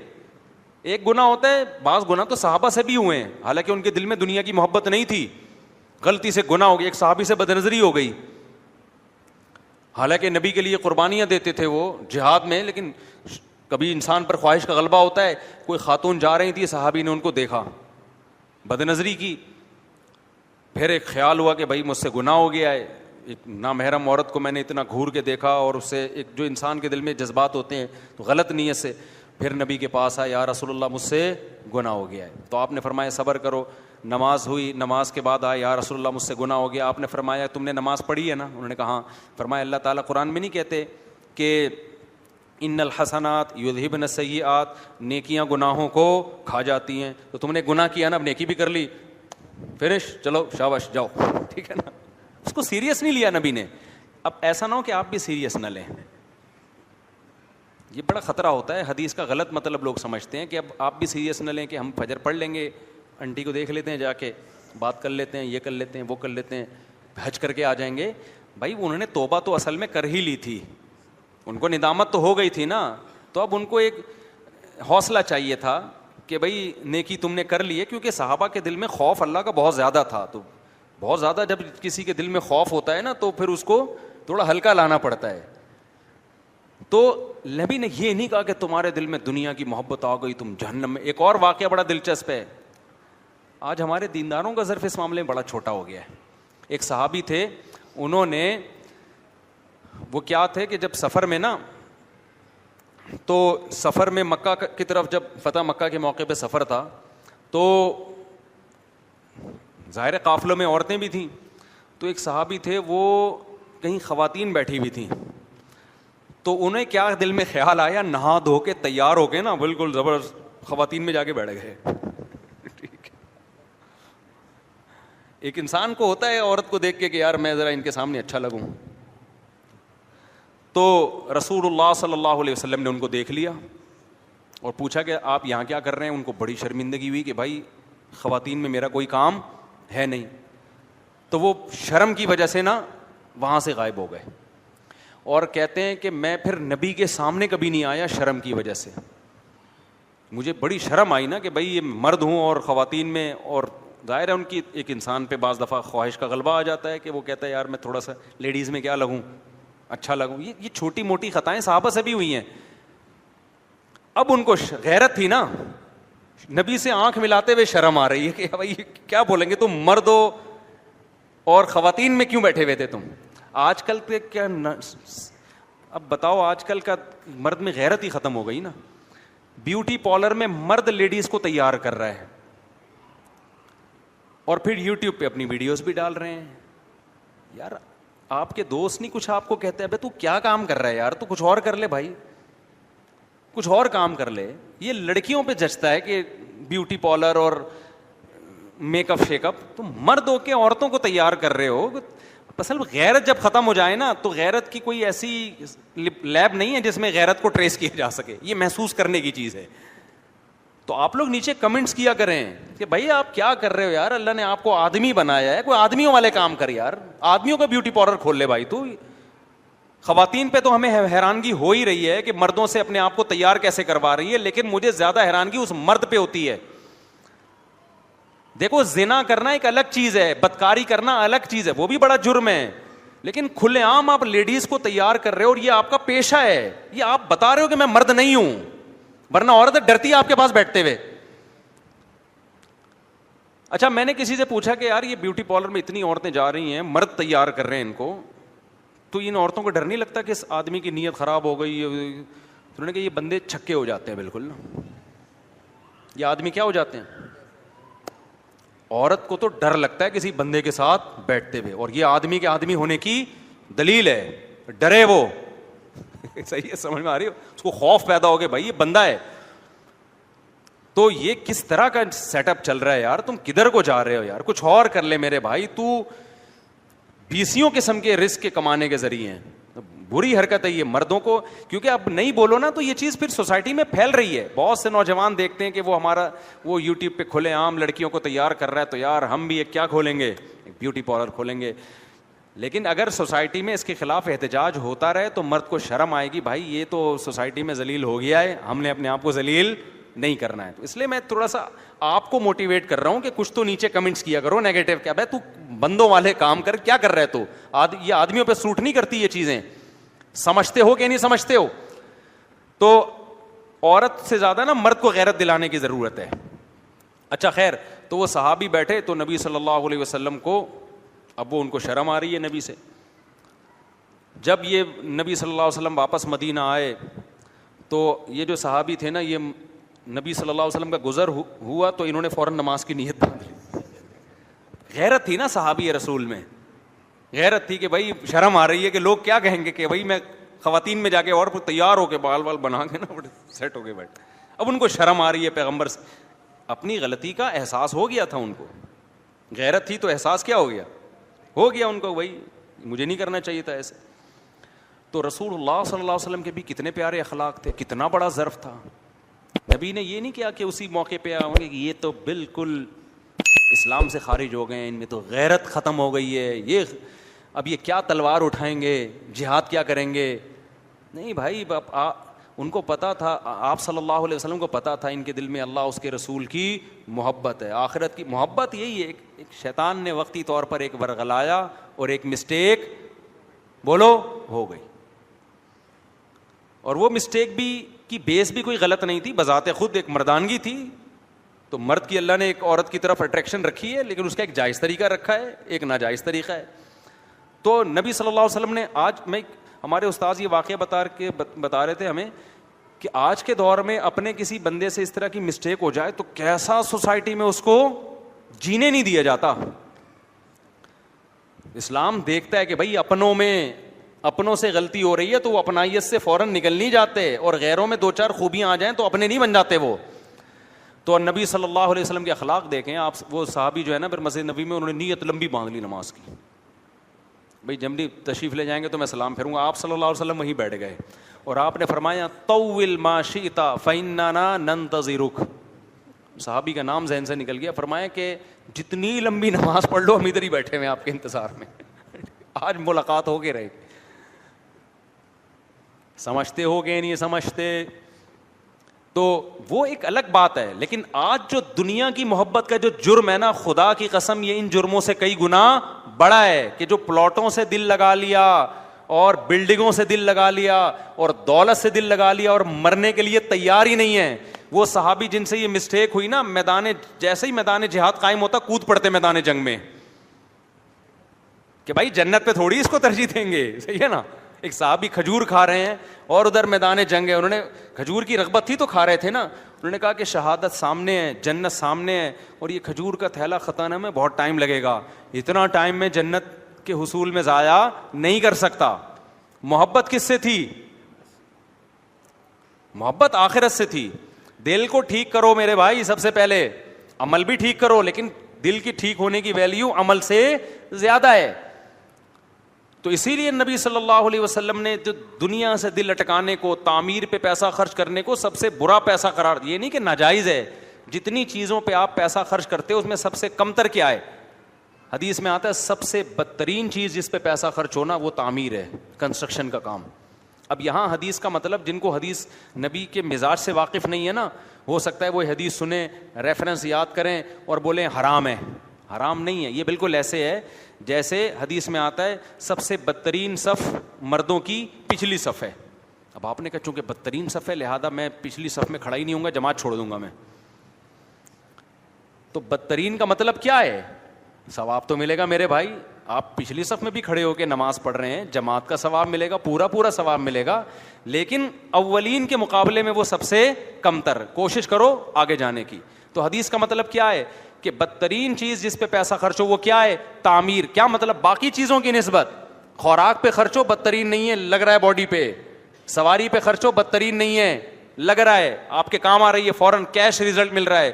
ایک گناہ ہوتا ہے, بعض گناہ تو صحابہ سے بھی ہوئے ہیں حالانکہ ان کے دل میں دنیا کی محبت نہیں تھی, غلطی سے گناہ ہو گیا. ایک صحابی سے بدنظری ہو گئی, حالانکہ نبی کے لیے قربانیاں دیتے تھے وہ جہاد میں, لیکن کبھی انسان پر خواہش کا غلبہ ہوتا ہے. کوئی خاتون جا رہی تھی, صحابی نے ان کو دیکھا, بدنظری کی, پھر ایک خیال ہوا کہ بھائی مجھ سے گناہ ہو گیا ہے, ایک نامحرم عورت کو میں نے اتنا گھور کے دیکھا, اور اس سے ایک جو انسان کے دل میں جذبات ہوتے ہیں تو غلط نیت سے, پھر نبی کے پاس آیا, یا رسول اللہ مجھ سے گناہ ہو گیا ہے. تو آپ نے فرمایا صبر کرو. نماز ہوئی, نماز کے بعد آیا, یا رسول اللہ مجھ سے گناہ ہو گیا. آپ نے فرمایا تم نے نماز پڑھی ہے نا؟ انہوں نے کہا ہاں. فرمایا اللہ تعالیٰ قرآن میں نہیں کہتے کہ ان الحسنات یذہبن السیئات, نیکیاں گناہوں کو کھا جاتی ہیں, تو تم نے گناہ کیا نا, اب نیکی بھی کر لی, فنش, چلو شاباش جاؤ, ٹھیک ہے نا. اس کو سیریس نہیں لیا نبی نے. اب ایسا نہ ہو کہ آپ بھی سیریس نہ لیں, یہ بڑا خطرہ ہوتا ہے. حدیث کا غلط مطلب لوگ سمجھتے ہیں کہ اب آپ بھی سیریس نہ لیں کہ ہم فجر پڑھ لیں گے, انٹی کو دیکھ لیتے ہیں جا کے, بات کر لیتے ہیں, یہ کر لیتے ہیں, وہ کر لیتے ہیں, حج کر کے آ جائیں گے. بھائی انہوں نے توبہ تو اصل میں کر ہی لی تھی, ان کو ندامت تو ہو گئی تھی نا, تو اب ان کو ایک حوصلہ چاہیے تھا کہ بھائی نیکی تم نے کر لی ہے. کیونکہ صحابہ کے دل میں خوف اللہ کا بہت زیادہ تھا, تو بہت زیادہ جب کسی کے دل میں خوف ہوتا ہے نا تو پھر اس کو تھوڑا ہلکا لانا پڑتا ہے. تو نبی نے یہ نہیں کہا کہ تمہارے دل میں دنیا کی محبت آ گئی تم جہنم میں. ایک اور واقعہ بڑا دلچسپ ہے, آج ہمارے دینداروں کا ظرف اس معاملے میں بڑا چھوٹا ہو گیا ہے. ایک صحابی تھے, انہوں نے, وہ کیا تھے کہ جب سفر میں نا, تو سفر میں مکہ کی طرف, جب فتح مکہ کے موقع پہ سفر تھا, تو ظاہر قافلوں میں عورتیں بھی تھیں. تو ایک صحابی تھے, وہ کہیں خواتین بیٹھی ہوئی تھیں, تو انہیں کیا دل میں خیال آیا, نہا دھو کے تیار ہو کے نا بالکل زبردست خواتین میں جا کے بیٹھ گئے. ٹھیک, ایک انسان کو ہوتا ہے عورت کو دیکھ کے کہ یار میں ذرا ان کے سامنے اچھا لگوں. تو رسول اللہ صلی اللہ علیہ وسلم نے ان کو دیکھ لیا اور پوچھا کہ آپ یہاں کیا کر رہے ہیں. ان کو بڑی شرمندگی ہوئی کہ بھائی خواتین میں میرا کوئی کام ہے نہیں. تو وہ شرم کی وجہ سے نا وہاں سے غائب ہو گئے, اور کہتے ہیں کہ میں پھر نبی کے سامنے کبھی نہیں آیا شرم کی وجہ سے. مجھے بڑی شرم آئی نا کہ بھائی یہ مرد ہوں اور خواتین میں, اور ظاہر ہے ان کی ایک انسان پہ بعض دفعہ خواہش کا غلبہ آ جاتا ہے کہ وہ کہتا ہے یار میں تھوڑا سا لیڈیز میں کیا لگوں, اچھا لگوں. یہ چھوٹی موٹی خطائیں صحابہ سے بھی ہوئی ہیں. اب ان کو غیرت تھی نا, نبی سے آنکھ ملاتے ہوئے شرم آ رہی ہے کہ بھائی کیا بولیں گے, تم مرد ہو اور خواتین میں کیوں بیٹھے ہوئے تھے تم. آج کل کے کیا, اب بتاؤ, آج کل کا مرد میں غیرت ہی ختم ہو گئی نا. بیوٹی پارلر میں مرد لیڈیز کو تیار کر رہا ہے, اور پھر یوٹیوب پہ اپنی ویڈیوز بھی ڈال رہے ہیں. یار آپ کے دوست نہیں کچھ آپ کو کہتے ہیں تو کیا کام کر رہا ہے یار, تو کچھ اور کر لے بھائی, کچھ اور کام کر لے. یہ لڑکیوں پہ جچتا ہے کہ بیوٹی پارلر اور میک اپ شیک اپ, تم مرد ہو کے عورتوں کو تیار کر رہے ہو. اصل غیرت جب ختم ہو جائے نا تو غیرت کی کوئی ایسی لیب نہیں ہے جس میں غیرت کو ٹریس کیا جا سکے, یہ محسوس کرنے کی چیز ہے. تو آپ لوگ نیچے کمنٹس کیا کریں کہ بھائی آپ کیا کر رہے ہو یار, اللہ نے آپ کو آدمی بنایا ہے, کوئی آدمیوں والے کام کر یار, آدمیوں کا بیوٹی پارلر کھول لے بھائی تو. خواتین پہ تو ہمیں حیرانگی ہو ہی رہی ہے کہ مردوں سے اپنے آپ کو تیار کیسے کروا رہی ہے, لیکن مجھے زیادہ حیرانگی اس مرد پہ ہوتی ہے. دیکھو زنا کرنا ایک الگ چیز ہے, بدکاری کرنا الگ چیز ہے, وہ بھی بڑا جرم ہے, لیکن کھلے عام آپ لیڈیز کو تیار کر رہے ہو اور یہ آپ کا پیشہ ہے, یہ آپ بتا رہے ہو کہ میں مرد نہیں ہوں, ورنہ عورت ڈرتی ہے آپ کے پاس بیٹھتے ہوئے. اچھا میں نے کسی سے پوچھا کہ یار یہ بیوٹی پارلر میں اتنی عورتیں جا رہی ہیں, مرد تیار کر رہے ہیں ان کو, تو ان عورتوں کو ڈر نہیں لگتا کہ اس آدمی کی نیت خراب ہو گئی؟ انہوں نے کہا یہ بندے چھکے ہو جاتے ہیں بالکل نا, یہ آدمی کیا ہو جاتے ہیں, عورت کو تو ڈر لگتا ہے کسی بندے کے ساتھ بیٹھتے ہوئے, اور یہ آدمی کے آدمی ہونے کی دلیل ہے, ڈرے وہ. صحیح ہے, سمجھ میں آ رہی ہو, اس کو خوف پیدا ہو گیا بھائی یہ بندہ ہے. تو یہ کس طرح کا سیٹ اپ چل رہا ہے یار, تم کدھر کو جا رہے ہو یار, کچھ اور کر لے میرے بھائی, تو بیسیوں قسم کے رزق کے کمانے کے ذریعے ہیں. بری حرکت ہے یہ مردوں کو, کیونکہ اب نہیں بولو نا تو یہ چیز پھر سوسائٹی میں پھیل رہی ہے. بہت سے نوجوان دیکھتے ہیں کہ وہ یوٹیوب پہ کھلے عام لڑکیوں کو تیار کر رہا ہے, تو یار ہم بھی ایک کیا کھولیں گے, ایک بیوٹی پارلر کھولیں گے. لیکن اگر سوسائٹی میں اس کے خلاف احتجاج ہوتا رہے تو مرد کو شرم آئے گی, بھائی یہ تو سوسائٹی میں ذلیل ہو گیا ہے, ہم نے اپنے آپ کو ذلیل نہیں کرنا ہے. تو اس لیے میں تھوڑا سا آپ کو موٹیویٹ کر رہا ہوں کہ کچھ تو نیچے کمنٹس کیا کرو نیگیٹو, کیا بھائی تو بندوں والے کام کر, کیا کر رہے تو, یہ آدمیوں پہ سوٹ نہیں کرتی یہ چیزیں, سمجھتے ہو کہ نہیں سمجھتے ہو. تو عورت سے زیادہ نا مرد کو غیرت دلانے کی ضرورت ہے. اچھا خیر, تو وہ صحابی بیٹھے تو نبی صلی اللہ علیہ وسلم کو, اب وہ ان کو شرم آ رہی ہے نبی سے. جب یہ نبی صلی اللہ علیہ وسلم واپس مدینہ آئے تو یہ جو صحابی تھے نا, یہ نبی صلی اللہ علیہ وسلم کا گزر ہوا تو انہوں نے فوراً نماز کی نیت باندھ لی. غیرت تھی نا صحابی رسول میں, غیرت تھی کہ بھائی شرم آ رہی ہے کہ لوگ کیا کہیں گے, کہ بھائی میں خواتین میں جا کے اور تیار ہو کے بال وال بنا کے نا سیٹ ہو کے بیٹھے. اب ان کو شرم آ رہی ہے پیغمبر سے, اپنی غلطی کا احساس ہو گیا تھا ان کو, غیرت تھی تو احساس کیا ہو گیا ان کو, بھائی مجھے نہیں کرنا چاہیے تھا ایسے. تو رسول اللہ صلی اللہ علیہ وسلم کے بھی کتنے پیارے اخلاق تھے, کتنا بڑا ظرف تھا. نبی نے یہ نہیں کیا کہ اسی موقع پہ آؤں گے کہ یہ تو بالکل اسلام سے خارج ہو گئے, ان میں تو غیرت ختم ہو گئی ہے, یہ اب یہ کیا تلوار اٹھائیں گے, جہاد کیا کریں گے. نہیں بھائی, ان کو پتا تھا, آپ صلی اللہ علیہ وسلم کو پتا تھا ان کے دل میں اللہ اس کے رسول کی محبت ہے, آخرت کی محبت. یہی ہے ایک شیطان نے وقتی طور پر ایک ورغلایا اور ایک مسٹیک بولو ہو گئی, اور وہ مسٹیک بھی کی بیس بھی کوئی غلط نہیں تھی, بذات خود ایک مردانگی تھی. تو مرد کی اللہ نے ایک عورت کی طرف اٹریکشن رکھی ہے, لیکن اس کا ایک جائز طریقہ رکھا ہے, ایک ناجائز طریقہ ہے. تو نبی صلی اللہ علیہ وسلم نے, آج میں ہمارے استاذ یہ واقعہ بتا رہے تھے ہمیں کہ آج کے دور میں اپنے کسی بندے سے اس طرح کی مسٹیک ہو جائے تو کیسا سوسائٹی میں اس کو جینے نہیں دیا جاتا. اسلام دیکھتا ہے کہ بھائی اپنوں سے غلطی ہو رہی ہے تو وہ اپنائیت سے فوراً نکل نہیں جاتے, اور غیروں میں دو چار خوبیاں آ جائیں تو اپنے نہیں بن جاتے وہ. تو نبی صلی اللہ علیہ وسلم کے اخلاق دیکھیں آپ. وہ صحابی جو ہے نا پھر مسجد نبی میں انہوں نے نیت لمبی باندھ لی نماز کی, بھائی جب بھی تشریف لے جائیں گے تو میں سلام پھیروں گا. آپ صلی اللہ علیہ وسلم وہیں بیٹھ گئے اور آپ نے فرمایا طول ما شئت فإننا ننتظرک. صحابی کا نام ذہن سے نکل گیا, فرمایا کہ جتنی لمبی نماز پڑھ لو ہم ادھر ہی بیٹھے ہوئے آپ کے انتظار میں, آج ملاقات ہو کے رہے. سمجھتے ہو گئے نہیں سمجھتے تو وہ ایک الگ بات ہے. لیکن آج جو دنیا کی محبت کا جو جرم ہے نا, خدا کی قسم یہ ان جرموں سے کئی گنا بڑا ہے. کہ جو پلاٹوں سے دل لگا لیا اور بلڈنگوں سے دل لگا لیا اور دولت سے دل لگا لیا اور مرنے کے لیے تیار ہی نہیں ہے. وہ صحابی جن سے یہ مسٹیک ہوئی نا, جیسے ہی میدان جہاد قائم ہوتا کود پڑتے میدان جنگ میں کہ بھائی جنت پہ تھوڑی اس کو ترجیح دیں گے. صحیح ہے نا, ایک صحابی کھجور کھا رہے ہیں اور ادھر میدان جنگ ہے, انہوں نے کھجور کی رغبت تھی تو کھا رہے تھے نا, انہوں نے کہا کہ شہادت سامنے ہے, جنت سامنے ہے, اور یہ کھجور کا تھیلا ختم میں بہت ٹائم لگے گا, اتنا ٹائم میں جنت کے حصول میں ضائع نہیں کر سکتا. محبت کس سے تھی؟ محبت آخرت سے تھی. دل کو ٹھیک کرو میرے بھائی, سب سے پہلے عمل بھی ٹھیک کرو, لیکن دل کی ٹھیک ہونے کی ویلیو عمل سے زیادہ ہے. تو اسی لیے نبی صلی اللہ علیہ وسلم نے جو دنیا سے دل اٹکانے کو, تعمیر پہ پیسہ خرچ کرنے کو سب سے برا پیسہ قرار دیا. یہ نہیں کہ ناجائز ہے, جتنی چیزوں پہ آپ پیسہ خرچ کرتے ہو اس میں سب سے کمتر کیا ہے؟ حدیث میں آتا ہے سب سے بدترین چیز جس پہ پیسہ خرچ ہونا وہ تعمیر ہے, کنسٹرکشن کا کام. اب یہاں حدیث کا مطلب, جن کو حدیث نبی کے مزاج سے واقف نہیں ہے نا, ہو سکتا ہے وہ حدیث سنیں, ریفرنس یاد کریں اور بولیں حرام ہے. حرام نہیں ہے, یہ بالکل ایسے ہے جیسے حدیث میں آتا ہے سب سے بدترین صف مردوں کی پچھلی صف ہے. اب آپ نے کہا چونکہ بدترین صف ہے لہذا میں پچھلی صف میں کھڑا ہی نہیں ہوں گا, جماعت چھوڑ دوں گا میں. تو بدترین کا مطلب کیا ہے؟ ثواب تو ملے گا میرے بھائی, آپ پچھلی صف میں بھی کھڑے ہو کے نماز پڑھ رہے ہیں, جماعت کا ثواب ملے گا, پورا ثواب ملے گا, لیکن اولین کے مقابلے میں وہ سب سے کمتر. کوشش کرو آگے جانے کی. تو حدیث کا مطلب کیا ہے کہ بدترین چیز جس پہ پیسہ خرچ ہو وہ کیا ہے؟ تعمیر. کیا مطلب؟ باقی چیزوں کی نسبت خوراک پہ خرچو بدترین نہیں ہے, لگ رہا ہے باڈی پہ. سواری پہ خرچو بدترین نہیں ہے, لگ رہا ہے آپ کے کام آ رہی ہے, فوراً کیش ریزلٹ مل رہا ہے.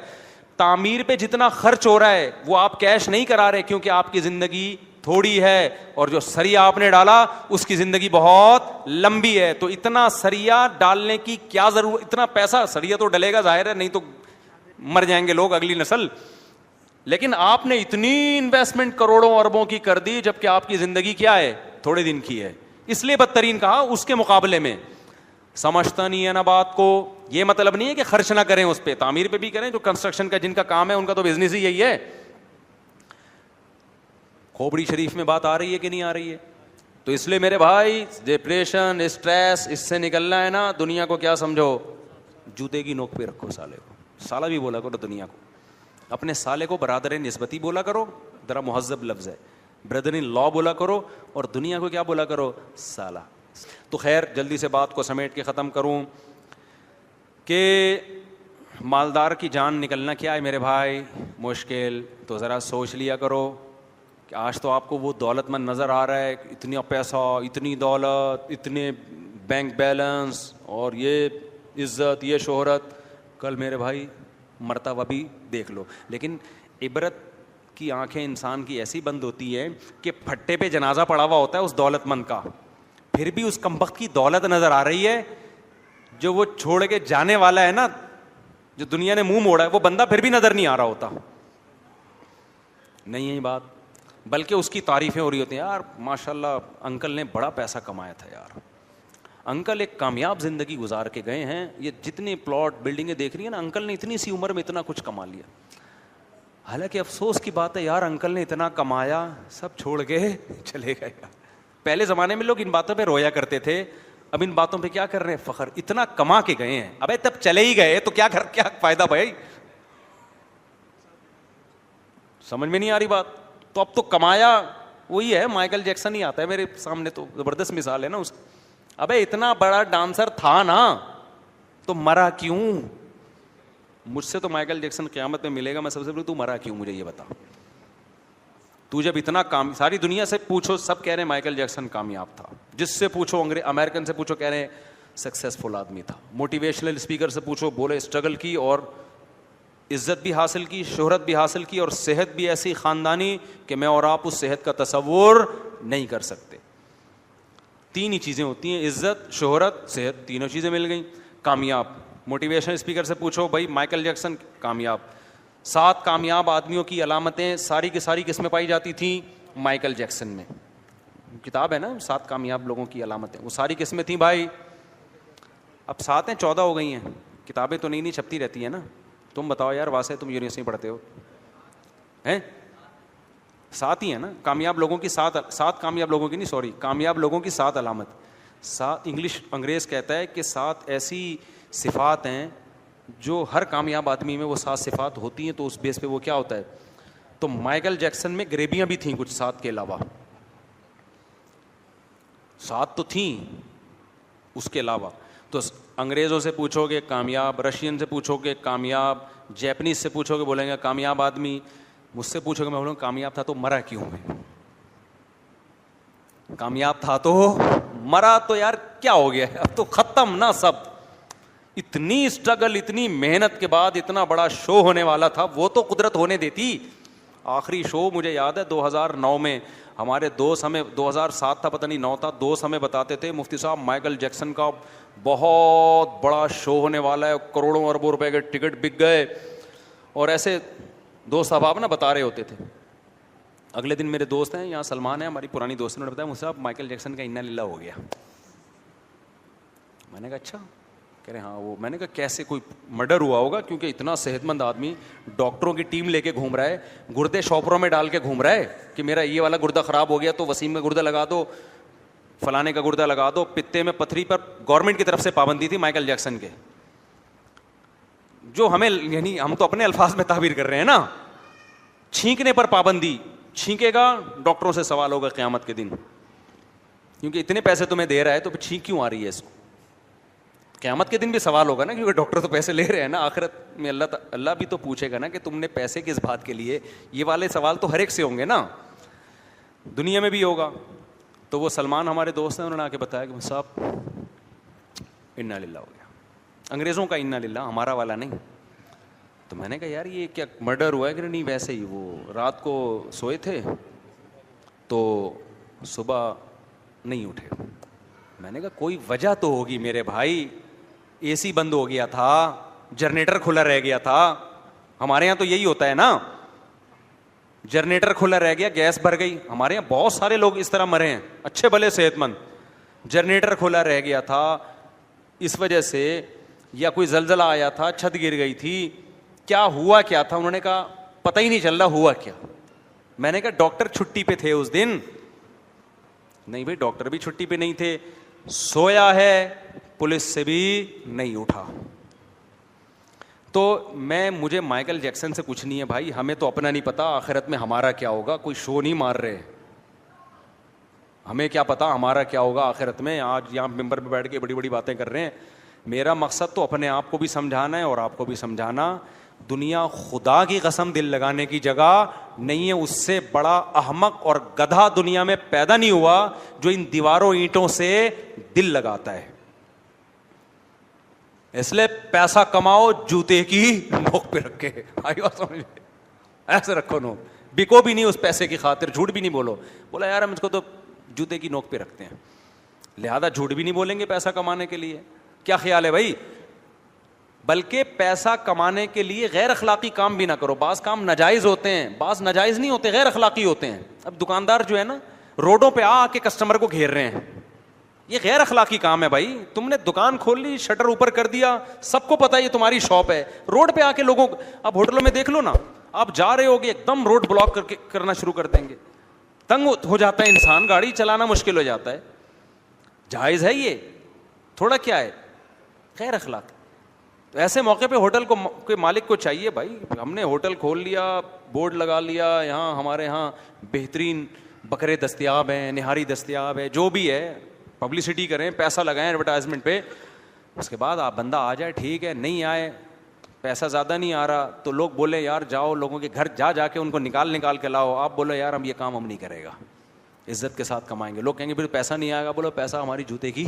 تعمیر پہ جتنا خرچ ہو رہا ہے وہ آپ کیش نہیں کرا رہے کیونکہ آپ کی زندگی تھوڑی ہے اور جو سریا آپ نے ڈالا اس کی زندگی بہت لمبی ہے. تو اتنا سریا ڈالنے کی کیا ضرورت؟ اتنا پیسہ سریا تو ڈلے گا ظاہر ہے, نہیں تو مر جائیں گے لوگ, اگلی نسل. لیکن آپ نے اتنی انویسٹمنٹ کروڑوں اربوں کی کر دی جبکہ آپ کی زندگی کیا ہے؟ تھوڑے دن کی ہے. اس لیے بدترین کہا. اس کے مقابلے میں سمجھتا نہیں ہے نا بات کو. یہ مطلب نہیں ہے کہ خرچ نہ کریں اس پہ, تعمیر پہ بھی کریں. جو کنسٹرکشن کا جن کا کام ہے ان کا تو بزنس ہی یہی ہے. کھوپڑی شریف میں بات آ رہی ہے کہ نہیں آ رہی ہے؟ تو اس لیے میرے بھائی ڈپریشن, اسٹریس, اس سے نکلنا ہے نا, دنیا کو کیا سمجھو؟ جوتے کی نوک پہ رکھو سالے کو. سالہ بھی بولا کرو دنیا کو, اپنے سالے کو برادر نسبتی بولا کرو, ذرا مہذب لفظ ہے, بردر ان لا بولا کرو, اور دنیا کو کیا بولا کرو؟ سالہ. تو خیر جلدی سے بات کو سمیٹ کے ختم کروں کہ مالدار کی جان نکلنا کیا ہے میرے بھائی؟ مشکل. تو ذرا سوچ لیا کرو کہ آج تو آپ کو وہ دولت مند نظر آ رہا ہے, اتنا پیسہ, اتنی دولت, اتنے بینک بیلنس اور یہ عزت, یہ شہرت. کل میرے بھائی مرتبہ بھی دیکھ لو. لیکن عبرت کی آنکھیں انسان کی ایسی بند ہوتی ہے کہ پھٹے پہ جنازہ پڑا ہوا ہوتا ہے اس دولت مند کا, پھر بھی اس کمبخت کی دولت نظر آ رہی ہے. جو وہ چھوڑ کے جانے والا ہے نا, جو دنیا نے منہ موڑا ہے, وہ بندہ پھر بھی نظر نہیں آ رہا ہوتا. نہیں ہے بات, بلکہ اس کی تعریفیں ہو رہی ہوتی ہیں. یار ماشاءاللہ انکل نے بڑا پیسہ کمایا تھا یار, انکل ایک کامیاب زندگی گزار کے گئے ہیں. یہ جتنے پلاٹ بلڈنگیں دیکھ رہی ہیں نا, انکل نے اتنی سی عمر میں اتنا کچھ کما لیا. حالانکہ افسوس کی بات ہے یار, انکل نے اتنا کمایا, سب چھوڑ کے چلے گئے. پہلے زمانے میں لوگ ان باتوں پہ رویا کرتے تھے, اب ان باتوں پہ کیا کر رہے ہیں؟ فخر. اتنا کما کے گئے ہیں, ابے تب چلے ہی گئے تو کیا فائدہ بھائی؟ سمجھ میں نہیں آ رہی بات. تو اب تو کمایا وہی ہے, مائیکل جیکسن ہی آتا ہے میرے سامنے, تو زبردست مثال ہے نا اس. ابے اتنا بڑا ڈانسر تھا نا, تو مرا کیوں؟ مجھ سے تو مائیکل جیکسن قیامت میں ملے گا, میں سب سے پہلے تو مرا کیوں مجھے یہ بتا. تو جب اتنا ساری دنیا سے پوچھو, سب کہہ رہے ہیں مائیکل جیکسن کامیاب تھا. جس سے پوچھو, امریکن سے پوچھو, کہہ رہے ہیں سکسیسفل آدمی تھا. موٹیویشنل اسپیکر سے پوچھو, بولے اسٹرگل کی اور عزت بھی حاصل کی, شہرت بھی حاصل کی, اور صحت بھی ایسی خاندانی کہ میں اور آپ اس صحت کا تصور نہیں کر سکتے. تین ہی چیزیں ہوتی ہیں, عزت, شہرت, صحت, تینوں چیزیں مل گئیں. کامیاب. موٹیویشنل اسپیکر سے پوچھو بھائی مائیکل جیکسن کامیاب. 7 کامیاب آدمیوں کی علامتیں ساری کی ساری کس میں پائی جاتی تھیں؟ مائیکل جیکسن میں. کتاب ہے نا 7 کامیاب لوگوں کی علامتیں, وہ ساری کس میں تھیں بھائی؟ اب 7 ہیں, 14 ہو گئی ہیں. کتابیں تو نئی چھپتی رہتی ہیں نا. تم بتاؤ یار واسطے, تم یونیورسٹی میں پڑھتے ہو ہیں, 7 ہی ہیں نا کامیاب لوگوں کی. 7 کامیاب لوگوں کی نہیں, سوری, کامیاب لوگوں کی 7 علامت. 7 انگریز کہتا ہے کہ 7 ایسی صفات ہیں جو ہر کامیاب آدمی میں وہ 7 صفات ہوتی ہیں. تو اس بیس پہ وہ کیا ہوتا ہے. تو مائیکل جیکسن میں غریبیاں بھی تھیں کچھ 7 کے علاوہ. 7 تو تھیں اس کے علاوہ. تو انگریزوں سے پوچھو گے کامیاب, رشین سے پوچھو گے کامیاب, جیپنیز سے پوچھو گے بولیں گے کامیاب آدمی. مجھ سے پوچھو گے میں بولوں گا کامیاب تھا تو مرا کیوں ہے. کامیاب تھا تو مرا تو یار کیا ہو گیا, اب تو ختم نا سب. اتنی اسٹرگل, اتنی محنت کے بعد اتنا بڑا شو ہونے والا تھا, وہ تو قدرت ہونے دیتی. آخری شو مجھے یاد ہے 2009 میں ہمارے دوست ہمیں 2007 تھا پتہ نہیں 9 تھا, دوست ہمیں بتاتے تھے مفتی صاحب مائیکل جیکسن کا بہت بڑا شو ہونے والا ہے, کروڑوں اربوں روپے کے ٹکٹ بک گئے, اور ایسے دوست احباب نا بتا رہے ہوتے تھے. اگلے دن میرے دوست ہیں یہاں سلمان ہیں ہماری پرانی دوست, نے بتایا مفتی صاحب مائیکل جیکسن کا انا للہ ہو گیا. میں نے کہا اچھا, کہہ رہے ہاں وہ. میں نے کہا کیسے, کوئی مرڈر ہوا ہوگا کیونکہ اتنا صحت مند آدمی ڈاکٹروں کی ٹیم لے کے گھوم رہا ہے, گردے شاپروں میں ڈال کے گھوم رہا ہے کہ میرا یہ والا گردہ خراب ہو گیا تو وسیم کا گردہ لگا دو, فلانے کا گردہ لگا دو. پتے میں پتھری پر گورنمنٹ کی طرف سے پابندی تھی مائیکل جیکسن کے, جو ہمیں یعنی ہم تو اپنے الفاظ میں تعبیر کر رہے ہیں نا. چھینکنے پر پابندی, چھینکے گا ڈاکٹروں سے سوال ہوگا قیامت کے دن, کیونکہ اتنے پیسے تمہیں دے رہا ہے تو پھر چھینک کیوں آ رہی ہے اس کو. قیامت کے دن بھی سوال ہوگا نا, کیونکہ ڈاکٹر تو پیسے لے رہے ہیں نا. آخرت میں اللہ بھی تو پوچھے گا نا کہ تم نے پیسے کس بات کے لیے. یہ والے سوال تو ہر ایک سے ہوں گے نا, دنیا میں بھی ہوگا. تو وہ سلمان ہمارے دوست ہیں, انہوں نے آ کے بتایا کہ صاحب انا للہ ہو گیا. انگریزوں کا انا للہ, ہمارا والا نہیں. تو میں نے کہا یار یہ کیا مرڈر ہوا ہے کہ نہیں. ویسے ہی وہ رات کو سوئے تھے تو صبح نہیں اٹھے. میں نے کہا کوئی وجہ تو ہوگی میرے بھائی, اے سی بند ہو گیا تھا, جنریٹر کھلا رہ گیا تھا. ہمارے یہاں تو یہی ہوتا ہے نا, جنریٹر کھلا رہ گیا, گیس بھر گئی. ہمارے یہاں بہت سارے لوگ اس طرح مرے ہیں, اچھے بھلے صحت مند, جنریٹر کھلا رہ گیا تھا اس وجہ سے, یا کوئی زلزلہ آیا تھا, چھت گر گئی تھی, کیا ہوا کیا تھا. انہوں نے کہا پتہ ہی نہیں چل رہا ہوا کیا. میں نے کہا ڈاکٹر چھٹی پہ تھے اس دن. نہیں بھائی ڈاکٹر بھی چھٹی پہ نہیں تھے, سویا ہے, پولیس سے بھی نہیں اٹھا. تو مجھے مائیکل جیکسن سے کچھ نہیں ہے بھائی, ہمیں تو اپنا نہیں پتا آخرت میں ہمارا کیا ہوگا. کوئی شو نہیں مار رہے, ہمیں کیا پتا ہمارا کیا ہوگا آخرت میں. آج یہاں ممبر پہ بیٹھ کے بڑی بڑی باتیں کر رہے ہیں. میرا مقصد تو اپنے آپ کو بھی سمجھانا ہے اور آپ کو بھی سمجھانا. دنیا خدا کی قسم دل لگانے کی جگہ نہیں ہے. اس سے بڑا احمق اور گدھا دنیا میں پیدا نہیں ہوا جو ان دیواروں اینٹوں سے دل لگاتا ہے. اس لیے پیسہ کماؤ جوتے کی نوک پہ رکھ کے, ایسے رکھو نوک, بکو بھی نہیں اس پیسے کی خاطر, جھوٹ بھی نہیں بولو. بولا یار ہم اس کو تو جوتے کی نوک پہ رکھتے ہیں, لہذا جھوٹ بھی نہیں بولیں گے پیسہ کمانے کے لیے. کیا خیال ہے بھائی؟ بلکہ پیسہ کمانے کے لیے غیر اخلاقی کام بھی نہ کرو. بعض کام ناجائز ہوتے ہیں, بعض ناجائز نہیں ہوتے, غیر اخلاقی ہوتے ہیں. اب دکاندار جو ہے نا روڈوں پہ آ کے کسٹمر کو گھیر رہے ہیں, یہ غیر اخلاقی کام ہے بھائی. تم نے دکان کھول لی, شٹر اوپر کر دیا, سب کو پتا یہ تمہاری شاپ ہے, روڈ پہ آ کے لوگوں. اب ہوٹلوں میں دیکھ لو نا, آپ جا رہے ہوگے ایک دم روڈ بلاک کرنا شروع کر دیں گے. تنگ ہو جاتا ہے انسان, گاڑی چلانا مشکل ہو جاتا ہے. جائز ہے یہ تھوڑا, کیا ہے غیر اخلاق. تو ایسے موقع پہ ہوٹل کو کے مالک کو چاہیے بھائی, ہم نے ہوٹل کھول لیا, بورڈ لگا لیا, یہاں ہمارے یہاں بہترین بکرے دستیاب ہیں, نہاری دستیاب ہے, جو بھی ہے پبلسٹی کریں, پیسہ لگائیں ایڈورٹائزمنٹ پہ. اس کے بعد آپ بندہ آ جائے ٹھیک ہے, نہیں آئے, پیسہ زیادہ نہیں آ رہا تو لوگ بولے یار جاؤ لوگوں کے گھر جا کے ان کو نکال کے لاؤ. آپ بولو یار ہم یہ کام ہم نہیں کرے گا, عزت کے ساتھ کمائیں گے. لوگ کہیں گے پھر پیسہ نہیں آئے گا, بولو پیسہ ہماری جوتے کی